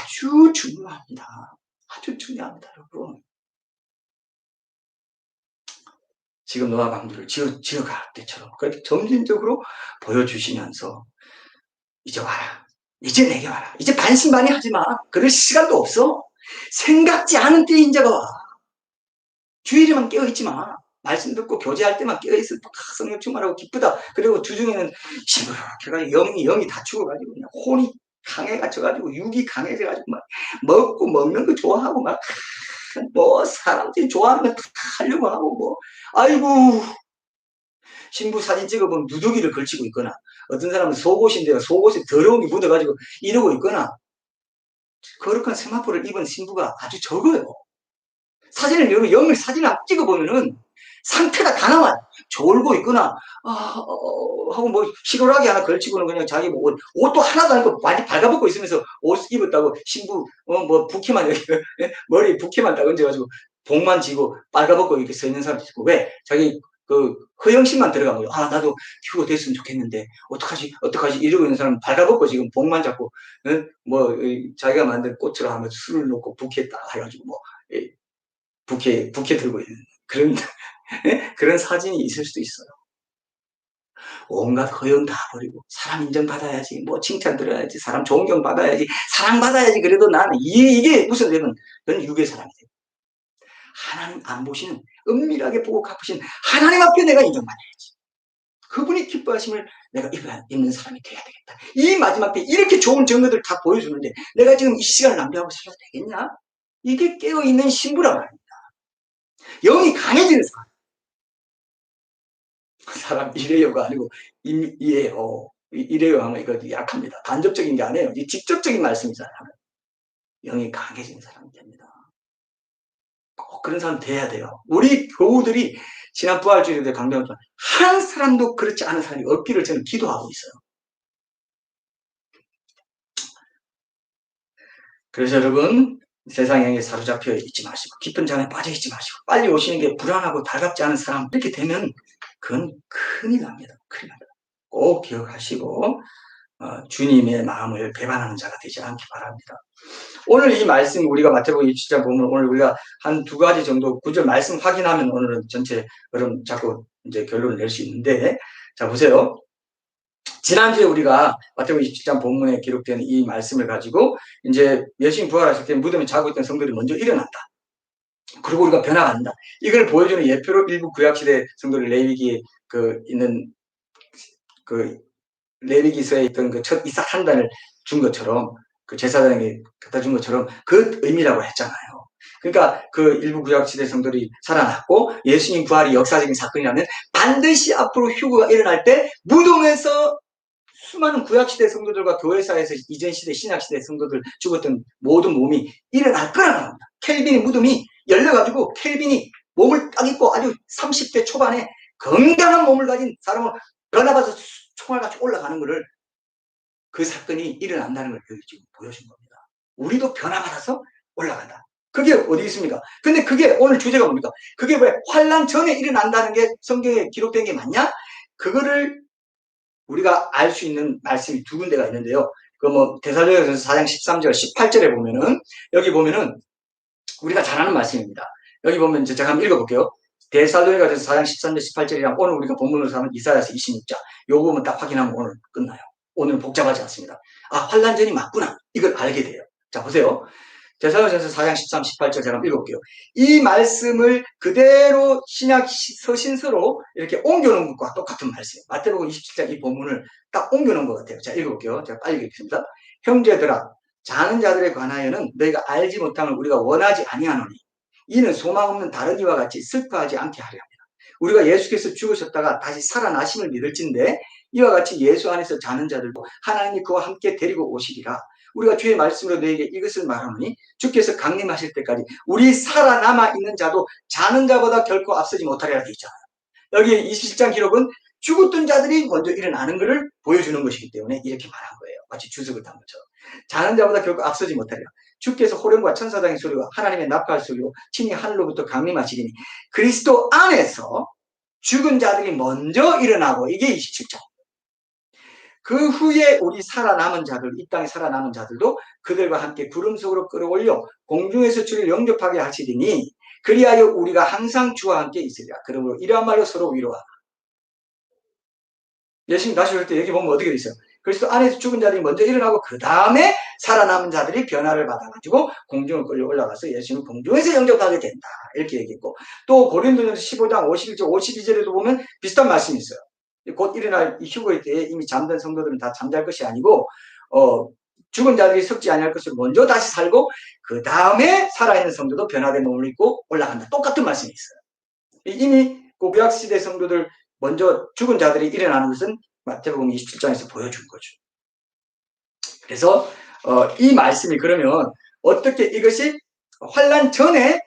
아주 중요합니다. 아주 중요합니다, 여러분. 지금 노아 강도를 지어갈 때처럼 그렇게 점진적으로 보여주시면서 이제 와라. 이제 내게 와라. 이제 반신반의하지 마. 그럴 시간도 없어. 생각지 않은 때에 인자가 와. 주일에만 깨어있지 마. 말씀 듣고 교제할 때만 깨어있을 때 성령 충만하고 기쁘다. 그리고 주중에는 시무룩해가지고 영이 다 죽어가지고 그냥 혼이 강해가지고 육이 강해져가지고 막 먹고 먹는 거 좋아하고 막 뭐 사람들이 좋아하는 거 다 하려고 하고 뭐 아이고 신부 사진 찍어보면 누더기를 걸치고 있거나 어떤 사람은 속옷인데요. 속옷에 더러움이 묻어가지고 이러고 있거나 거룩한 세마포를 입은 신부가 아주 적어요. 사진을 여러분 영을 사진을 찍어보면은 상태가 다 나와요. 졸고 있거나 하고 뭐 시골하게 하나 걸치고는 그냥 자기 뭐 옷도 하나도 아니고 많이 발가벗고 있으면서 옷 입었다고 신부 뭐 부케만 여기 머리에 부케만 딱 얹어가지고 복만 지고 빨가벗고 이렇게 서 있는 사람도 있고 왜 자기 그 허영심만 들어가면 나도 휴가 됐으면 좋겠는데 어떡하지 이러고 있는 사람은 발가벗고 지금 복만 잡고 뭐 자기가 만든 꽃으로 하면 술을 놓고 부케 딱 해가지고 뭐 부케 들고 있는 그런 사진이 있을 수도 있어요. 온갖 허영 다 버리고 사람 인정받아야지 뭐 칭찬 들어야지 사람 존경받아야지 사랑받아야지 그래도 나는 이게 무슨 되면 너는 육의 사람이 돼. 하나님 안 보시는 은밀하게 보고 갚으신 하나님 앞에 내가 인정받아야지. 그분이 기뻐하심을 내가 입는 사람이 돼야 되겠다. 이 마지막 때 이렇게 좋은 증거들 다 보여주는데 내가 지금 이 시간을 낭비하고 살아도 되겠냐? 이게 깨어있는 신부란 말입니다. 영이 강해지는 사람. 그 사람 이래요가 아니고 이래요. 이래요 하면 이거 약합니다. 간접적인 게 아니에요. 이 직접적인 말씀이잖아요. 영이 강해지는 사람이 됩니다. 꼭 그런 사람 돼야 돼요. 우리 교우들이 지난 부활주일에 강조했지만 한 사람도 그렇지 않은 사람이 없기를 저는 기도하고 있어요. 그래서 여러분 세상에 사로잡혀 있지 마시고 깊은 잠에 빠져 있지 마시고 빨리 오시는 게 불안하고 달갑지 않은 사람 이렇게 되면 그건 큰일 납니다. 큰일 납니다. 꼭 기억하시고 주님의 마음을 배반하는 자가 되지 않기 바랍니다. 오늘 이 말씀 우리가 마태복음 27장 보면 오늘 우리가 한 두 가지 정도 구절 말씀 확인하면 오늘은 전체 여러분 자꾸 이제 결론을 낼 수 있는데 자 보세요. 지난주에 우리가 마태복음 27장 본문에 기록된 이 말씀을 가지고 이제 예수님 부활하실 때 무덤에 자고 있던 성도들이 먼저 일어난다. 그리고 우리가 변화한다. 이걸 보여주는 예표로 일부 구약시대 성도들 레위기에 있는 레위기서에 있던 그 첫 이삭 한 단을 준 것처럼 그 제사장이 갖다 준 것처럼 그 의미라고 했잖아요. 그러니까 그 일부 구약시대 성도들이 살아났고 예수님 부활이 역사적인 사건이라면 반드시 앞으로 휴거가 일어날 때 무덤에서 수많은 구약시대 성도들과 교회사에서 이전시대 신약시대 성도들 죽었던 모든 몸이 일어날 거라는 겁니다. 켈빈의 무덤이 열려가지고 켈빈이 몸을 딱 입고 아주 30대 초반에 건강한 몸을 가진 사람을 변화받아서 총알같이 올라가는 것을 그 사건이 일어난다는 걸 지금 보여준 겁니다. 우리도 변화받아서 올라간다. 그게 어디 있습니까? 근데 그게 오늘 주제가 뭡니까? 그게 왜 환란 전에 일어난다는 게 성경에 기록된 게 맞냐? 그거를 우리가 알 수 있는 말씀이 두 군데가 있는데요. 그 뭐 데살로니가전서 4장 13절 18절에 보면은 여기 보면은 우리가 잘 아는 말씀입니다. 여기 보면 제가 한번 읽어볼게요. 데살로니가전서 4장 13절 18절이랑 오늘 우리가 본문으로 사면 이사야서 26장 요거 보면 딱 확인하면 오늘 끝나요. 오늘은 복잡하지 않습니다. 아 환란전이 맞구나 이걸 알게 돼요. 자 보세요. 데살로니가전서 4장 13, 18절 제가 한번 읽어볼게요. 이 말씀을 그대로 신약 서신서로 이렇게 옮겨놓은 것과 똑같은 말씀이에요. 마태복음 27장 이 본문을 딱 옮겨놓은 것 같아요. 자 읽어볼게요. 제가 빨리 읽겠습니다. 형제들아 자는 자들에 관하여는 너희가 알지 못함을 우리가 원하지 아니하노니 이는 소망 없는 다른 이와 같이 슬퍼하지 않게 하려 합니다. 우리가 예수께서 죽으셨다가 다시 살아나심을 믿을진데 이와 같이 예수 안에서 자는 자들도 하나님이 그와 함께 데리고 오시리라. 우리가 주의 말씀으로 너에게 이것을 말하노니 주께서 강림하실 때까지 우리 살아남아 있는 자도 자는 자보다 결코 앞서지 못하리라 되어 있잖아요. 여기 27장 기록은 죽었던 자들이 먼저 일어나는 것을 보여주는 것이기 때문에 이렇게 말한 거예요. 마치 주석을 단 것처럼. 자는 자보다 결코 앞서지 못하리라. 주께서 호령과 천사장의 소리와 하나님의 납할 소리로 친히 하늘로부터 강림하시리니 그리스도 안에서 죽은 자들이 먼저 일어나고 이게 27장. 그 후에 우리 살아남은 자들, 이 땅에 살아남은 자들도 그들과 함께 구름 속으로 끌어올려 공중에서 주를 영접하게 하시리니 그리하여 우리가 항상 주와 함께 있으리라. 그러므로 이러한 말로 서로 위로하라. 예수님 다시 올 때 여기 보면 어떻게 돼 있어요? 그리스도 안에서 죽은 자들이 먼저 일어나고 그 다음에 살아남은 자들이 변화를 받아가지고 공중을 끌려 올라가서 예수님 공중에서 영접하게 된다. 이렇게 얘기했고 또 고린도전서 15장 51절 52절에도 보면 비슷한 말씀이 있어요. 곧 일어날 이 휴거의 때에 이미 잠든 성도들은 다 잠잘 것이 아니고 죽은 자들이 썩지 아니할 것으로 먼저 다시 살고 그 다음에 살아있는 성도도 변화된 몸을 입고 올라간다. 똑같은 말씀이 있어요. 이미 구약시대 성도들 먼저 죽은 자들이 일어나는 것은 마태복음 27장에서 보여준 거죠. 그래서 이 말씀이 그러면 어떻게 이것이 환란 전에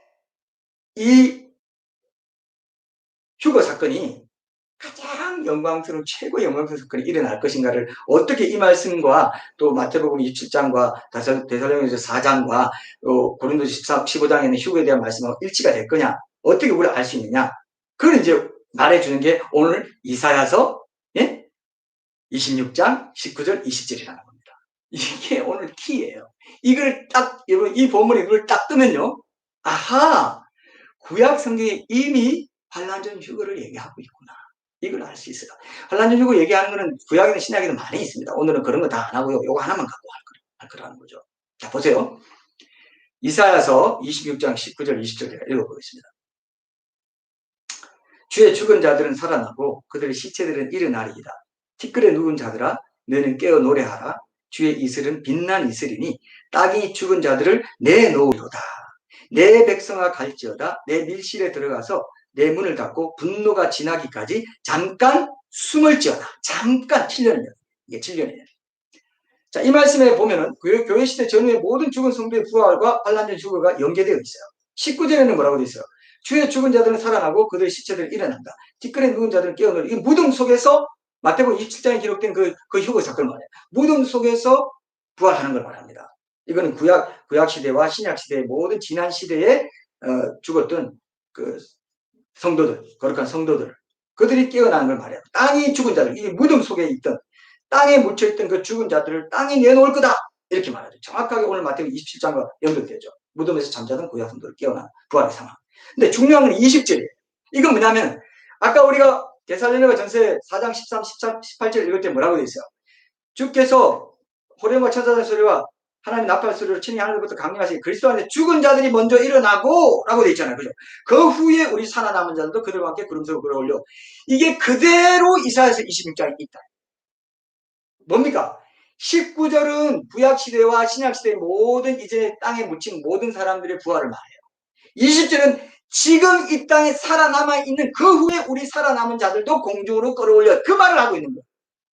이 휴거 사건이 가장 영광스러운 최고의 영광스러운 사건이 일어날 것인가를 어떻게 이 말씀과 또 마태복음 27장과 데살로니가서 4장과 또 고린도서 15장에 있는 휴거에 대한 말씀하고 일치가 될 거냐 어떻게 우리가 알 수 있느냐 그걸 이제 말해주는 게 오늘 이사야서 26장 19절 20절이라는 겁니다. 이게 오늘 키예요. 이걸 딱 여러분 이 본문에 이걸 딱 뜨면요. 아하 구약 성경에 이미 환란전 휴거를 얘기하고 있구나. 이걸 알 수 있어요. 환란전 휴거 얘기하는 거는 구약이나 신약에도 많이 있습니다. 오늘은 그런 거 다 안 하고요. 요거 하나만 갖고 할 거라는 거죠. 자 보세요. 이사야서 26장 19절 20절 제가 읽어보겠습니다. 주의 죽은 자들은 살아나고 그들의 시체들은 일어나리이다. 티끌에 누운 자들아 너희는 깨어 노래하라. 주의 이슬은 빛난 이슬이니 땅이 죽은 자들을 내놓으리로다. 내 백성아 갈지어다. 내 밀실에 들어가서 내 문을 닫고 분노가 지나기까지 잠깐 숨을 지어다. 잠깐 7년이면 이게 7년이에요. 자, 이 말씀에 보면은 교회 시대 전후의 모든 죽은 성도의 부활과 환란전 휴거가 연계되어 있어요. 19절에는 뭐라고 되어 있어요? 주의 죽은 자들은 살아나고 그들의 시체들은 일어난다. 뒷글에 누운 자들은 깨어나리. 이 무덤 속에서 마태복음 27장에 기록된 그 휴거 사건을 말해요. 무덤 속에서 부활하는 걸 말합니다. 이거는 구약 시대와 신약 시대의 모든 지난 시대에 죽었던 그 성도들, 거룩한 성도들, 그들이 깨어나는 걸 말해요. 땅이 죽은 자들, 이 무덤 속에 있던 땅에 묻혀있던 그 죽은 자들을 땅이 내놓을 거다. 이렇게 말하죠. 정확하게 오늘 마태복음 27장과 연결되죠. 무덤에서 잠자던 구약 성도를 깨어난 부활의 상황. 근데 중요한 건 20절이에요. 이건 뭐냐면 아까 우리가 데살로니가 전서 4장 13, 14, 18절 읽을 때 뭐라고 되어 있어요? 주께서 호령과 천사의 소리와 하나님 나팔 소리로 친히 하늘로부터 강림하시니 그리스도 안에 죽은 자들이 먼저 일어나고 라고 되어 있잖아요. 그죠? 그 후에 우리 살아남은 자들도 그들과 함께 구름으로 끌어올려. 이게 그대로 이사야서 26장에 있다. 뭡니까? 19절은 구약시대와 신약시대의 모든 이제 땅에 묻힌 모든 사람들의 부활을 말해요. 20절은 지금 이 땅에 살아남아 있는 그 후에 우리 살아남은 자들도 공중으로 끌어올려. 그 말을 하고 있는 거예요.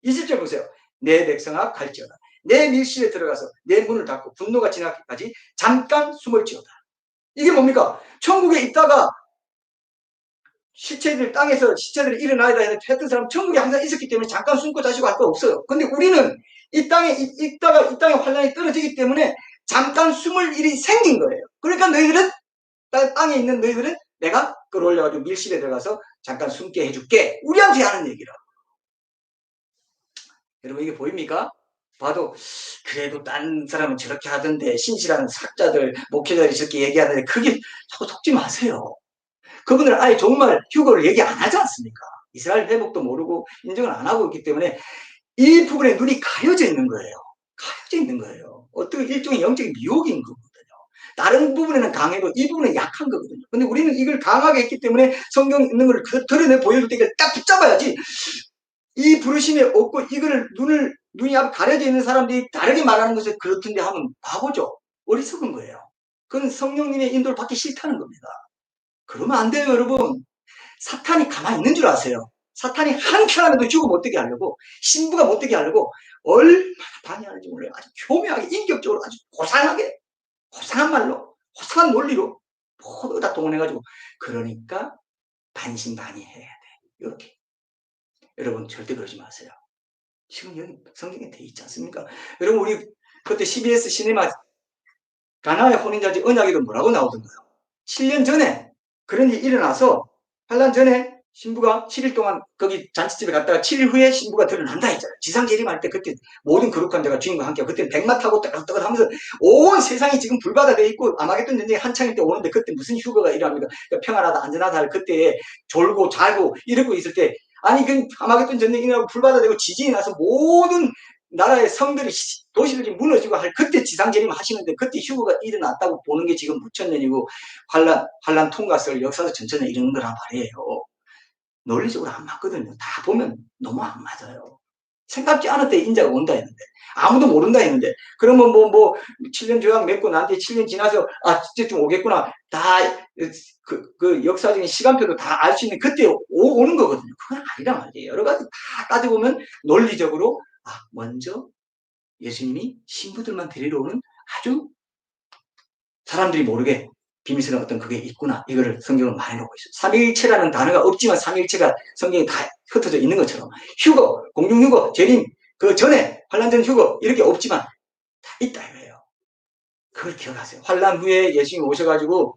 20절 보세요. 내 백성아 갈지어다. 내 밀실에 들어가서 내 문을 닫고 분노가 지나기까지 잠깐 숨을 지어다. 이게 뭡니까? 천국에 있다가 땅에서 시체들이 일어나야 했던 사람 천국에 항상 있었기 때문에 잠깐 숨고 자시고 할 거 없어요. 근데 우리는 이 땅에 있다가 이 땅에 환란이 떨어지기 때문에 잠깐 숨을 일이 생긴 거예요. 그러니까 너희들은 땅에 있는 너희들은 내가 끌어올려가지고 밀실에 들어가서 잠깐 숨게 해줄게. 우리한테 하는 얘기라. 여러분 이게 보입니까? 봐도 그래도 딴 사람은 저렇게 하던데 신실한 학자들 목회자들이 저렇게 얘기하는데 그게 자꾸 속지 마세요. 그분들 아예 정말 휴거를 얘기 안 하지 않습니까? 이스라엘 회복도 모르고 인정을 안 하고 있기 때문에 이 부분에 눈이 가려져 있는 거예요. 가려져 있는 거예요. 어떻게 일종의 영적인 미혹인 거거든요. 다른 부분에는 강해도 이 부분은 약한 거거든요. 근데 우리는 이걸 강하게 했기 때문에 성경 있는 걸 드러내 보여줄 때 이걸 딱 붙잡아야지. 이 부르심에 없고 이거를 눈이 가려져 있는 사람들이 다르게 말하는 것을 그렇던데 하면 바보죠. 어리석은 거예요. 그건 성령님의 인도를 받기 싫다는 겁니다. 그러면 안 돼요, 여러분. 사탄이 가만히 있는 줄 아세요? 사탄이 한 사람에도 죽어 못 되게 하려고, 신부가 못 되게 하려고 얼마나 방해하는지 몰라요. 아주 교묘하게, 인격적으로 아주 고상하게, 고상한 말로, 고상한 논리로 모두 다 동원해가지고. 그러니까 반신반의해야 돼. 이렇게. 여러분 절대 그러지 마세요. 지금 여기 성경에 돼 있지 않습니까? 여러분 우리 그때 CBS 시네마 가나의 혼인잔치 언약에도 뭐라고 나오던가요? 7년 전에 그런 일이 일어나서 환란 전에 신부가 7일 동안 거기 잔치집에 갔다가 7일 후에 신부가 드러난다 했잖아요. 지상재림할 때 그때 모든 거룩한 자가 주인과 함께 그때 백마 타고 떠글떠글 하면서 온 세상이 지금 불바다돼 있고 아마겟돈 전쟁이 한창일 때 오는데 그때 무슨 휴거가 일어납니까? 그러니까 평안하다 안전하다 할 그때에 졸고 자고 이러고 있을 때 아니 그 아마겟돈 전쟁이 일어나고 불바다되고 지진이 나서 모든 나라의 성들이 도시들이 무너지고 할 그때 지상재림 하시는데 그때 휴거가 일어났다고 보는 게 지금 무천년이고 환란 통과설 역사도 천천히 이러는 거란 말이에요. 논리적으로 안 맞거든요. 다 보면 너무 안 맞아요. 생각지 않을 때 인자가 온다 했는데 아무도 모른다 했는데 그러면 7년 조약 맺고 난 뒤에 7년 지나서 이제좀 오겠구나. 다 그 역사적인 시간표도 다 알 수 있는 그때 오는 거거든요. 그건 아니란 말이에요. 여러 가지 다 따져보면 논리적으로 먼저 예수님이 신부들만 데리러 오는 아주 사람들이 모르게 비밀스러운 어떤 그게 있구나. 이거를 성경은 말해놓고 있어요. 삼위일체라는 단어가 없지만 삼위일체가 성경에 다 흩어져 있는 것처럼 휴거, 공중휴거, 재림, 그 전에 환란 전 휴거 이렇게 없지만 다 있다 이거예요. 그걸 기억하세요. 환란 후에 예수님이 오셔가지고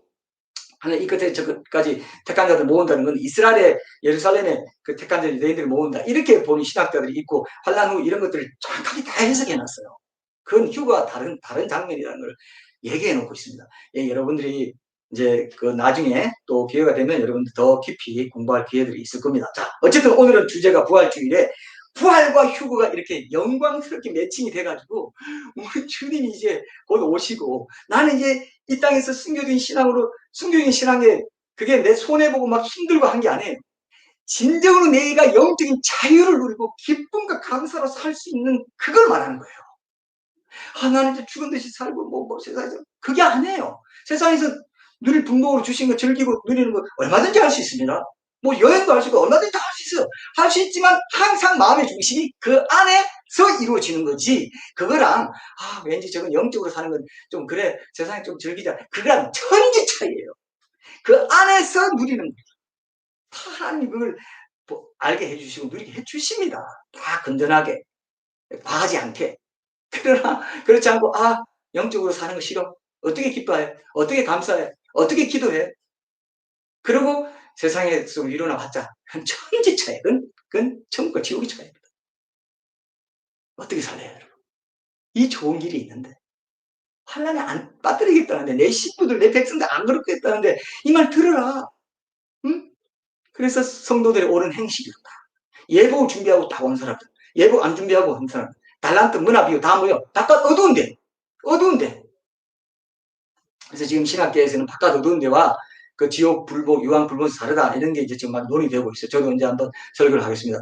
하늘 이 끝에 저 끝까지 택한 자들 모은다는 건 이스라엘의 예루살렘의 그 택한 자들 너희들을 모은다. 이렇게 보는 신학자들이 있고 환란 후 이런 것들을 정확하게 다 해석해놨어요. 그건 휴거와 다른 장면이라는 걸 얘기해 놓고 있습니다. 예, 여러분들이 이제 그 나중에 또 기회가 되면 여러분들 더 깊이 공부할 기회들이 있을 겁니다. 자, 어쨌든 오늘은 주제가 부활주일에 부활과 휴거가 이렇게 영광스럽게 매칭이 돼가지고 우리 주님이 이제 곧 오시고 나는 이제 이 땅에서 숨겨진 신앙에 그게 내 손해보고 막 힘들고 한 게 아니에요. 진정으로 내가 영적인 자유를 누리고 기쁨과 감사로 살 수 있는 그걸 말하는 거예요. 나는 이제 죽은 듯이 살고 세상에서 그게 아니에요. 세상에서 누릴 분복으로 주신 거 즐기고 누리는 거 얼마든지 할 수 있습니다. 여행도 할 수 있고 얼마든지 할 수 있어요. 할 수 있지만 항상 마음의 중심이 그 안에서 이루어지는 거지. 그거랑 왠지 저건 영적으로 사는 건 좀 그래 세상에 좀 즐기자. 그거랑 천지 차이예요. 그 안에서 누리는 거예요. 하나님이 그걸 알게 해주시고 누리게 해주십니다. 다 건전하게 과하지 않게. 그러나 그렇지 않고 영적으로 사는 거 싫어. 어떻게 기뻐해? 어떻게 감사해? 어떻게 기도해? 그리고 세상에서 위로나 받자. 그건 천지 차이. 그건 천국과 지옥의 차이입니다. 어떻게 살래요, 여러분? 이 좋은 길이 있는데 환란에 안 빠뜨리겠다는데 내 식구들, 내 백성들 안 그렇겠다는데 이 말 들어라. 응? 그래서 성도들의 옳은 행실이다. 예복 준비하고 다 온 사람들, 예복 안 준비하고 온 사람, 달란트, 문화비유 다 모여. 바깥 어두운데. 그래서 지금 신학계에서는 바깥 어두운 데와 그 지옥 불복, 유황 불복이 다르다 이런 게 이제 지금 막 논의되고 있어요. 저도 언제 한번 설교를 하겠습니다.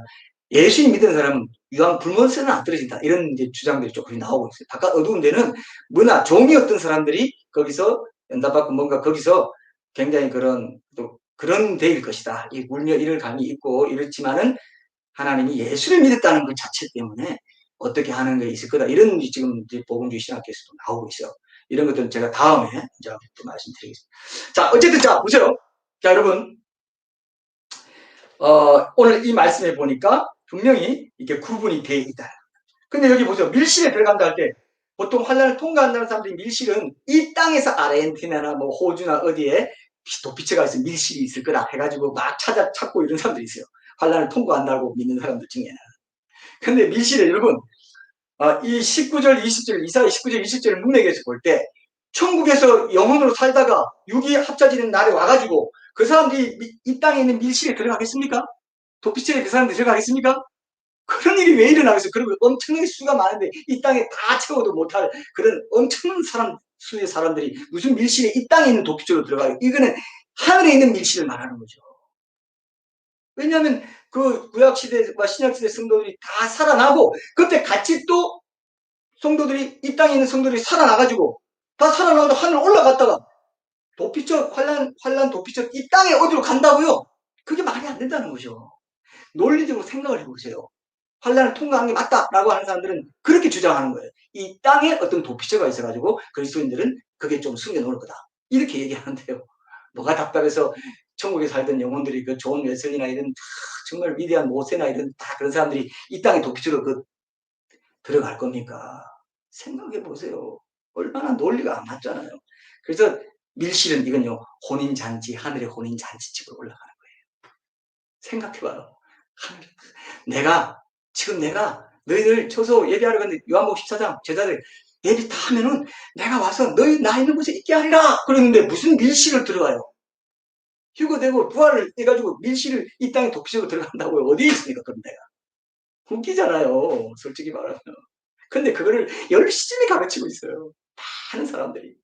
예수님 믿는 사람은 유황 불못에는 안 떨어진다. 이런 이제 주장들이 조금 나오고 있어요. 바깥 어두운 데는 문화, 종이었던 사람들이 거기서 연단받고 뭔가 거기서 굉장히 그런 데일 것이다. 이 울며 이를 감이 있고 이렇지만은 하나님이 예수를 믿었다는 것 자체 때문에 어떻게 하는 게 있을 거다. 이런 지금 복음주의 신학에서도 나오고 있어요. 이런 것들은 제가 다음에 이제 또 말씀드리겠습니다. 자, 어쨌든 보세요. 자, 여러분, 오늘 이 말씀에 보니까 분명히 이렇게 구분이 되어 있다. 근데 여기 보세요. 밀실에 들어간다 할 때 보통 환란을 통과한다는 사람들이 밀실은 이 땅에서 아르헨티나나 호주나 어디에 도피처가 있어 밀실이 있을 거라 해가지고 막 찾고 이런 사람들이 있어요. 환란을 통과한다고 믿는 사람들 중에는. 근데 밀실에 여러분 이 19절 20절 이사야 19절 20절 문맥에서 볼 때 천국에서 영혼으로 살다가 육이 합쳐지는 날에 와가지고 그 사람들이 이 땅에 있는 밀실에 들어가겠습니까? 도피처에 그 사람들이 들어가겠습니까? 그런 일이 왜 일어나겠어요? 그리고 엄청나게 수가 많은데 이 땅에 다 채워도 못할 그런 엄청난 수의 사람들이 무슨 밀실에 이 땅에 있는 도피처로 들어가요? 이거는 하늘에 있는 밀실을 말하는 거죠. 왜냐하면 그 구약시대와 신약시대 성도들이 다 살아나고 그때 같이 또 성도들이 이 땅에 있는 성도들이 살아나가지고 다 살아나가서 하늘 올라갔다가 도피처 환란 도피처 이 땅에 어디로 간다고요? 그게 말이 안 된다는 거죠. 논리적으로 생각을 해보세요. 환란을 통과한 게 맞다라고 하는 사람들은 그렇게 주장하는 거예요. 이 땅에 어떤 도피처가 있어가지고 그리스도인들은 그게 좀 숨겨놓을 거다. 이렇게 얘기하는데요. 뭐가 답답해서 천국에 살던 영혼들이 그 존 웨슬리나 이런 정말 위대한 모세나 이런 다 그런 사람들이 이 땅에 도피처로 들어갈 겁니까? 생각해 보세요. 얼마나 논리가 안 맞잖아요. 그래서 밀실은 이건요 혼인잔치 하늘의 혼인잔치집으로 올라가는 거예요. 생각해봐요. 내가 너희들 초소 예배하러 갔는데 요한복음 14장 제자들 예배 다 하면은 내가 와서 너희 나 있는 곳에 있게 하리라 그러는데 무슨 밀실을 들어가요? 휴거되고 부활을 해가지고 밀실을 이 땅에 도피적으로 들어간다고요. 어디에 있습니까? 그런 데가. 웃기잖아요. 솔직히 말하면. 근데 그거를 열심히 가르치고 있어요. 많은 사람들이.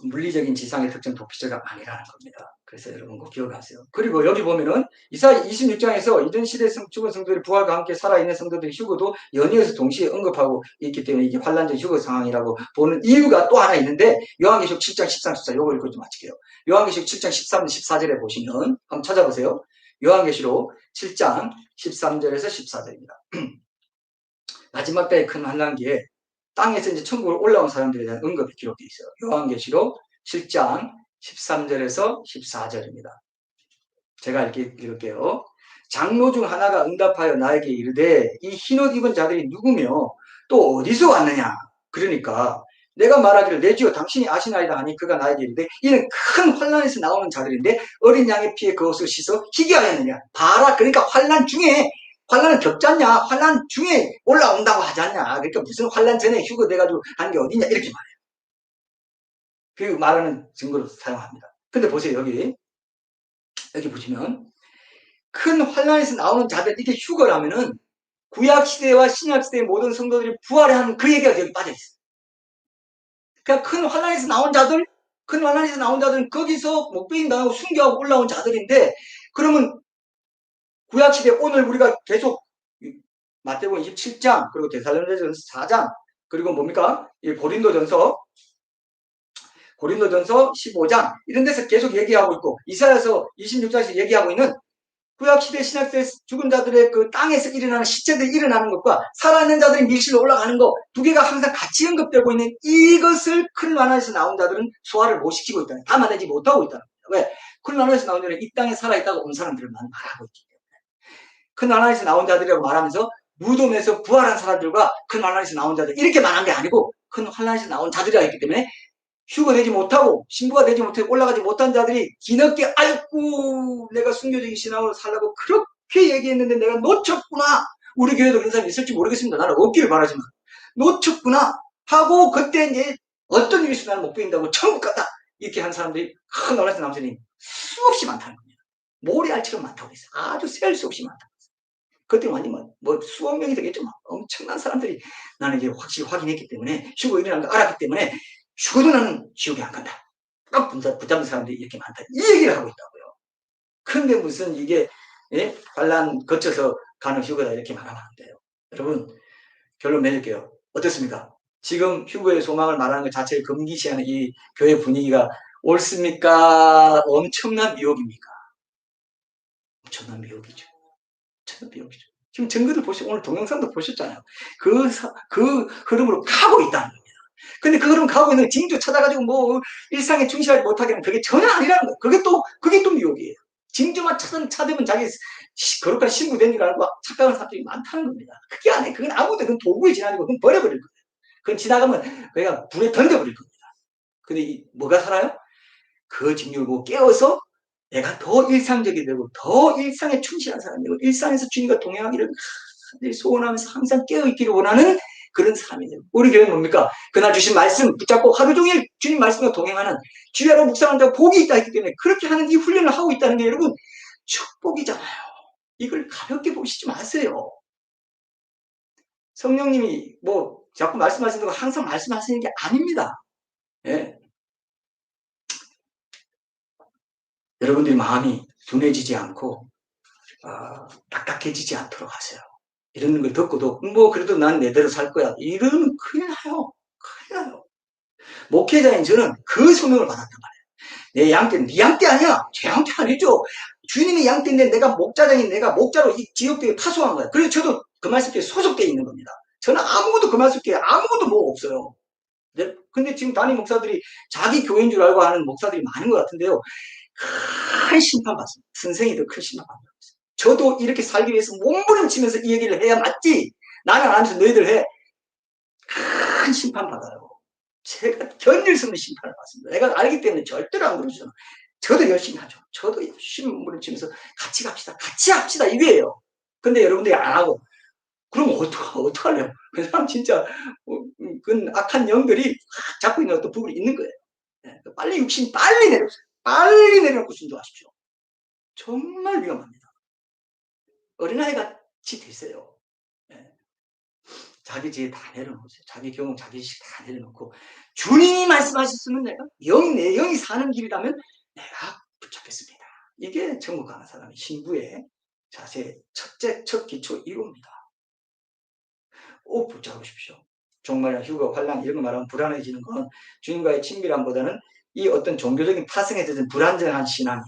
물리적인 지상의 특징 도피처가 아니라는 겁니다. 그래서 여러분 꼭 기억하세요. 그리고 여기 보면은 이사야 26장에서 이전 시대 죽은 성도들이 부활과 함께 살아있는 성도들의 휴거도 연이어서 동시에 언급하고 있기 때문에 이게 환란적 휴거 상황이라고 보는 이유가 또 하나 있는데 요한계시록 7장 13, 14 요거 읽고 좀 마칠게요. 요한계시록 7장 13, 14절에 보시면 한번 찾아보세요. 요한계시록 7장 13절에서 14절입니다. 마지막 때의 큰 환란기에 땅에서 이제 천국으로 올라온 사람들에 대한 언급이 기록되어 있어요. 요한계시록 7장 13절에서 14절입니다. 제가 읽을게요. 장로 중 하나가 응답하여 나에게 이르되 이 흰옷 입은 자들이 누구며 또 어디서 왔느냐. 그러니까 내가 말하기를 내 주여 당신이 아시나이다 하니 그가 나에게 이르되 이는 큰 환란에서 나오는 자들인데 어린 양의 피에 그 옷을 씻어 희게 하였느냐. 봐라. 그러니까 환란은 겪잖냐. 환란 중에 올라온다고 하잖냐. 그러니까 무슨 환란 전에 휴거돼가지고 하는 게 어디냐. 이렇게 말해요. 그 말하는 증거로 사용합니다. 근데 보세요. 여기 보시면 큰 환란에서 나오는 자들 이게 휴거라면은 구약시대와 신약시대의 모든 성도들이 부활하는 그 얘기가 여기 빠져있어요. 그러니까 큰 환란에서 나온 자들 큰 환란에서 나온 자들은 거기서 목베인 당하고 순교하고 올라온 자들인데, 그러면 구약시대 오늘 우리가 계속 마태복음 27장, 그리고 데살로니가전서 4장, 그리고 뭡니까? 이 고린도전서 15장 이런 데서 계속 얘기하고 있고, 이사야서 26장에서 얘기하고 있는 구약시대 신약시대 죽은 자들의 그 땅에서 일어나는 시체들이 일어나는 것과 살아있는 자들이 밀실로 올라가는 것, 두 개가 항상 같이 언급되고 있는 이것을 큰 만화에서 나온 자들은 소화를 못 시키고 있다. 담아내지 못하고 있다. 왜? 큰 만화에서 나온 자들은 이 땅에 살아있다고 온 사람들을 말하고 있기 때문에. 큰 만화에서 나온 자들이라고 말하면서 무덤에서 부활한 사람들과 큰 환란에서 나온 자들 이렇게 말한 게 아니고, 큰 환란에서 나온 자들이라 했기 때문에 휴거되지 못하고 신부가 되지 못하고 올라가지 못한 자들이 뒤늦게 아이고 내가 순교적인 신앙으로 살라고 그렇게 얘기했는데 내가 놓쳤구나. 우리 교회도 그런 사람이 있을지 모르겠습니다. 나는 없기를 바라지만 놓쳤구나 하고, 그때 이제 어떤 일이 있으면 나는 못 보인다고 천국 갔다 이렇게 한 사람들이 큰 나라에서 남자니 수없이 많다는 겁니다. 모래알처럼 많다고 했어요. 아주 셀 수 없이 많다. 그때 완전 뭐 수억 명이 되겠죠. 엄청난 사람들이 나는 이제 확실히 확인했기 때문에, 휴거 일어난 거 알았기 때문에 죽어도 나는 지옥에 안 간다. 딱 붙잡는 사람들이 이렇게 많다. 이 얘기를 하고 있다고요. 그런데 무슨 이게 환란 거쳐서 가는 휴거다 이렇게 말하면 안 돼요. 여러분 결론 내릴게요. 어떻습니까? 지금 휴거의 소망을 말하는 것 자체를 금기시하는 이 교회 분위기가 옳습니까? 엄청난 미혹입니까? 엄청난 미혹이죠. 엄청난 미혹이죠. 지금 증거들 보시고 오늘 동영상도 보셨잖아요. 그 흐름으로 가고 있다는 겁니다. 근데 그 흐름 가고 있는 징조 찾아가지고 뭐 일상에 충실하지 못하게 하는 그게 전혀 아니라는 거예요. 그게 또 미혹이에요. 징조만 찾으면 자기 거룩한 신부 된 줄 알고 착각하는 사람들이 많다는 겁니다. 그게 아니에요. 그건 아무것도 그건 도구에 지나고 그건 버려버릴 거예요. 그건 지나가면 그냥 불에 던져버릴 겁니다. 근데 뭐가 살아요? 그 징조를 보고 깨워서 내가 더 일상적이 되고 더 일상에 충실한 사람이 되고 일상에서 주님과 동행하기를 소원하면서 항상 깨어있기를 원하는 그런 사람이 되고, 우리 교회는 뭡니까? 그날 주신 말씀 붙잡고 하루 종일 주님 말씀과 동행하는 주야로 묵상하는 자가 복이 있다 했기 때문에 그렇게 하는 이 훈련을 하고 있다는 게 여러분 축복이잖아요. 이걸 가볍게 보시지 마세요. 성령님이 뭐 자꾸 말씀하시는 거 항상 말씀하시는 게 아닙니다. 예. 여러분들이 마음이 둔해지지 않고 딱딱해지지 않도록 하세요. 이런 걸 듣고도 뭐 그래도 난 내대로 살 거야 이러면 큰일 나요. 큰일 나요. 목회자인 저는 그 소명을 받았단 말이에요. 내 양떼는 네 양떼 아니야. 제 양떼 아니죠. 주님의 양떼인데 내가 목자장인 내가 목자로 이 지역교회에 파송한 거예요. 그래서 저도 그 말씀교회에 소속되어 있는 겁니다. 저는 아무것도 그 말씀교회에 아무것도 뭐 없어요. 근데 지금 담임 목사들이 자기 교회인 줄 알고 하는 목사들이 많은 것 같은데요. 큰 심판 받습니다. 선생이 더 큰 심판 받습니다. 저도 이렇게 살기 위해서 몸부림치면서 이 얘기를 해야 맞지. 나는 안 하면서 너희들 해. 큰 심판 받아요. 제가 견딜 수 없는 심판을 받습니다. 내가 알기 때문에 절대로 안 그러죠. 저도 열심히 하죠. 저도 열심히 몸부림치면서 같이 갑시다. 같이 합시다. 이거예요. 근데 여러분들이 안 하고 그럼 어떡하려고. 그 사람 진짜 그 악한 영들이 잡고 있는 어떤 부분이 있는 거예요. 빨리 육신 빨리 내려오세요. 빨리 내려놓고 순종하십시오. 정말 위험합니다. 어린아이 같이 되세요. 자기 지혜 다 내려놓으세요. 자기 경험, 자기 식 다 내려놓고 주님이 말씀하셨으면 내가 내 영이 사는 길이라면 내가 붙잡겠습니다. 이게 천국 가는 사람의 신부의 자세 첫 기초 이겁니다. 꼭 붙잡으십시오. 정말 휴거, 환란 이런 거 말하면 불안해지는 건 주님과의 친밀함보다는 이 어떤 종교적인 파성에 젖은 불안정한 신앙이에요.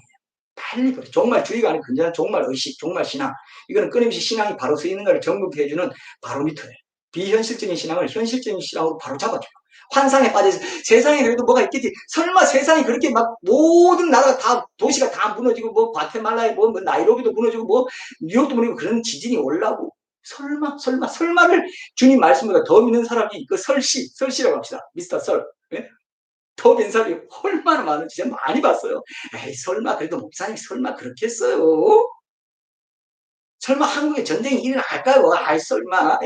빨리 버려. 정말 주의가 아닌 근전한 정말 의식, 정말 신앙. 이거는 끊임없이 신앙이 바로 서 있는 걸 정복해주는 바로미터예요. 비현실적인 신앙을 현실적인 신앙으로 바로 잡아줘요. 환상에 빠져서 세상에 그래도 뭐가 있겠지. 설마 세상이 그렇게 막 모든 나라가 다 도시가 다 무너지고 뭐 과테말라에 뭐 나이로비도 무너지고 뭐 뉴욕도 무너지고 그런 지진이 올라오고 설마를 주님 말씀보다 더 믿는 사람이 그 설씨라고 합시다. 미스터 설. 예? 더 믿는 사람이 얼마나 많은지 제가 많이 봤어요. 에이 설마 그래도 목사님 설마 그렇게 했어요? 설마 한국에 전쟁이 일어날까요? 아이 설마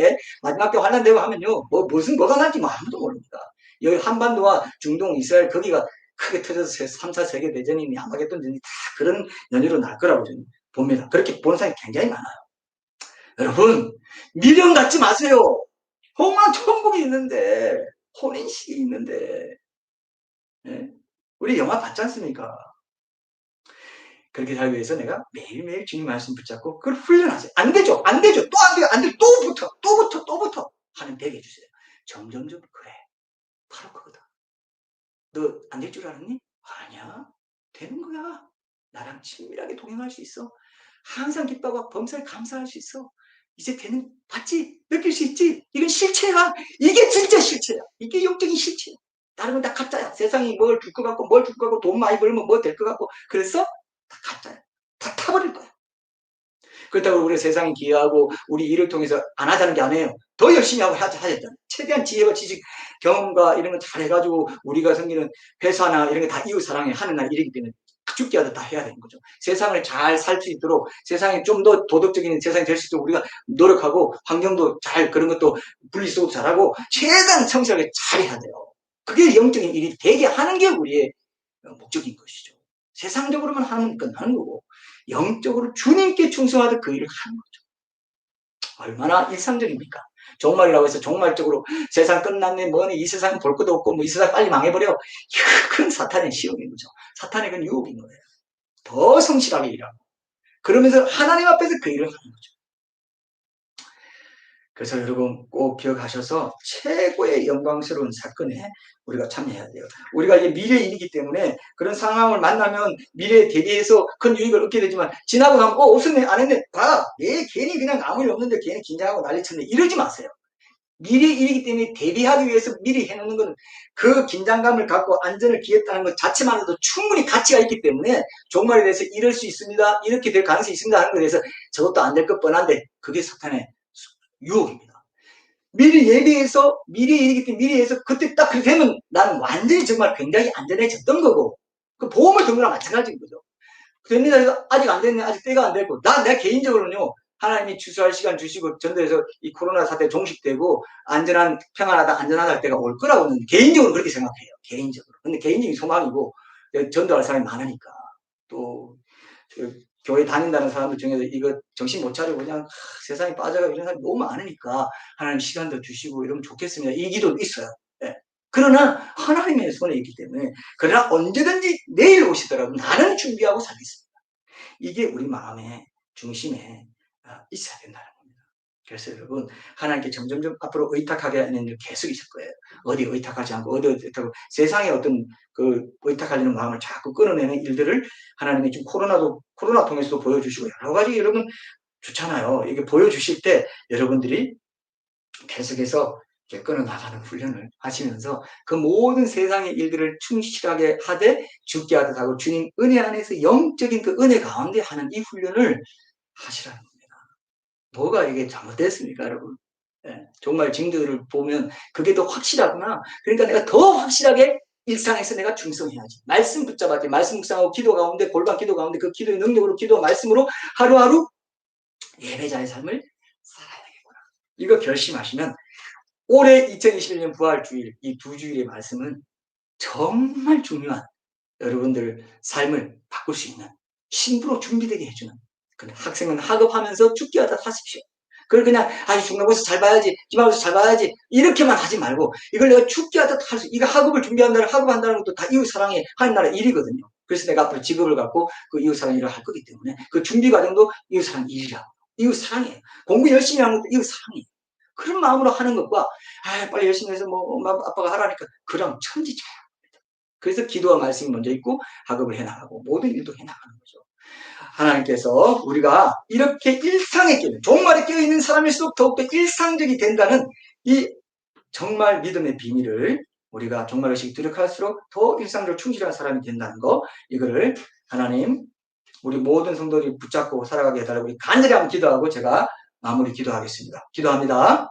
마지막 때 환란되고 하면요 뭐가 날지 아무도 모릅니다. 여기 한반도와 중동 이스라엘 거기가 크게 터져서 3차 세계대전이 아마겟돈 전이 다 그런 연유로 날 거라고 저는 봅니다. 그렇게 보는 사람이 굉장히 많아요. 여러분 미련 갖지 마세요. 홍한 천국이 있는데 혼인식이 있는데 우리 영화 봤지 않습니까? 그렇게 살기 위해서 내가 매일매일 주님 말씀 붙잡고 그걸 훈련하세요. 안 되죠. 안 되죠. 또 안 돼요. 안 돼요. 또 붙어 하는 되게 해주세요. 점점점 그래. 바로 그거다. 너 안 될 줄 알았니? 아니야. 되는 거야. 나랑 친밀하게 동행할 수 있어. 항상 기뻐하고 범사에 감사할 수 있어. 이제 되는, 봤지? 느낄 수 있지? 이건 실체야. 이게 진짜 실체야. 이게 영적인 실체야. 다른 건 다 가짜야. 세상이 뭘 줄 것 같고, 뭘 줄 것 같고, 돈 많이 벌면 뭐 될 것 같고. 그래서 다 가짜야. 다 타버릴 거야. 그렇다고 우리 세상이 기여하고 우리 일을 통해서 안 하자는 게 아니에요. 더 열심히 하고 하셨잖아요. 최대한 지혜와 지식, 경험과 이런 거 잘 해가지고 우리가 생기는 회사나 이런 게 다 이웃 사랑에 하는 날 일이기 때문에 죽기 하듯 다 해야 되는 거죠. 세상을 잘 살 수 있도록 세상이 좀 더 도덕적인 세상이 될 수 있도록 우리가 노력하고 환경도 잘 그런 것도 분리수거 잘하고 최대한 성실하게 잘해야 돼요. 그게 영적인 일이 되게 하는 게 우리의 목적인 것이죠. 세상적으로만 하는 건 하는 거고 영적으로 주님께 충성하듯 그 일을 하는 거죠. 얼마나 일상적입니까? 종말이라고 해서 종말적으로 세상 끝났네 뭐네 이 세상 볼 것도 없고 뭐 이 세상 빨리 망해버려. 그건 사탄의 시험인 거죠. 사탄의 건 유혹인 거예요. 더 성실하게 일하고 그러면서 하나님 앞에서 그 일을 하는 거죠. 그래서 여러분 꼭 기억하셔서 최고의 영광스러운 사건에 우리가 참여해야 돼요. 우리가 이제 미래의 일이기 때문에 그런 상황을 만나면 미래에 대비해서 큰 유익을 얻게 되지만 지나고 나면 없었네 안 했네 봐. 얘 괜히 그냥 아무 일 없는데 괜히 긴장하고 난리쳤네 이러지 마세요. 미래의 일이기 때문에 대비하기 위해서 미리 해놓는 건 그 긴장감을 갖고 안전을 기했다는 것 자체만으로도 충분히 가치가 있기 때문에 종말에 대해서 이럴 수 있습니다. 이렇게 될 가능성이 있습니다 하는 것에 대해서 저것도 안 될 것 뻔한데 그게 사탄의 유혹입니다. 미리 예비해서 미리 일이기 때문에 미리해서 그때 딱 그렇게 되면 나는 완전히 정말 굉장히 안전해졌던 거고 그 보험을 든 거랑 마찬가지인 거죠. 됩니다. 그래서 아직 안 됐네. 아직 때가 안 됐고 내가 개인적으로는요. 하나님이 추수할 시간 주시고 전도해서 이 코로나 사태 종식되고 안전한 평안하다 안전하다 할 때가 올 거라고는 개인적으로 그렇게 생각해요. 개인적으로. 근데 개인적인 소망이고 전도할 사람이 많으니까 또 교회 다닌다는 사람들 중에서 이거 정신 못 차리고 그냥 세상에 빠져가고 이런 사람이 너무 많으니까 하나님 시간도 주시고 이러면 좋겠습니다. 이 기도도 있어요. 예. 그러나 하나님의 손에 있기 때문에 그러나 언제든지 내일 오시더라도 나는 준비하고 살겠습니다. 이게 우리 마음의 중심에 있어야 된다는 겁니다. 그래서 여러분 하나님께 점점점 앞으로 의탁하게 하는 일 계속 있을 거예요. 어디 의탁하지 않고 어디 의탁하고 세상에 어떤 그 의탁하려는 마음을 자꾸 끊어내는 일들을 하나님이 지금 코로나 통해서도 보여주시고 여러 가지 여러분 좋잖아요. 이게 보여주실 때 여러분들이 계속해서 끊어나가는 훈련을 하시면서 그 모든 세상의 일들을 충실하게 하되 죽게 하듯 하고 주님 은혜 안에서 영적인 그 은혜 가운데 하는 이 훈련을 하시라는 겁니다. 뭐가 이게 잘못됐습니까, 여러분? 예, 정말 징조들을 보면 그게 더 확실하구나. 그러니까 내가 더 확실하게 일상에서 내가 충성해야지. 말씀 붙잡아야지. 말씀 묵상하고 기도 가운데 골반 기도 가운데 그 기도의 능력으로 기도 말씀으로 하루하루 예배자의 삶을 살아야 되겠구나. 이거 결심하시면 올해 2021년 부활주일 이 두 주일의 말씀은 정말 중요한 여러분들 삶을 바꿀 수 있는 신부로 준비되게 해주는 학생은 학업하면서 죽기 하다 하십시오. 그걸 그냥 중간고사 잘 봐야지 기말고사 잘 봐야지 이렇게만 하지 말고 이걸 내가 죽기 하다 할 수 이거 학업을 준비한다는 학업한다는 것도 다 이웃사랑의 하는 나라의 일이거든요. 그래서 내가 앞으로 직업을 갖고 그 이웃사랑 일을 할 거기 때문에 그 준비 과정도 이웃사랑 일이라고 이웃사랑이에요. 공부 열심히 하는 것도 이웃사랑이에요. 그런 마음으로 하는 것과 빨리 열심히 해서 뭐 엄마 아빠가 하라니까 그럼 천지차야. 그래서 기도와 말씀이 먼저 있고 학업을 해나가고 모든 일도 해나가는 거죠. 하나님께서 우리가 이렇게 일상에 끼는 종말에 끼어있는 사람일수록 더욱더 일상적이 된다는 이 정말 믿음의 비밀을 우리가 정말의식 노력할수록 더 일상적으로 충실한 사람이 된다는 거 이거를 하나님 우리 모든 성도들이 붙잡고 살아가게 해달라고 우리 간절히 한번 기도하고 제가 마무리 기도하겠습니다. 기도합니다.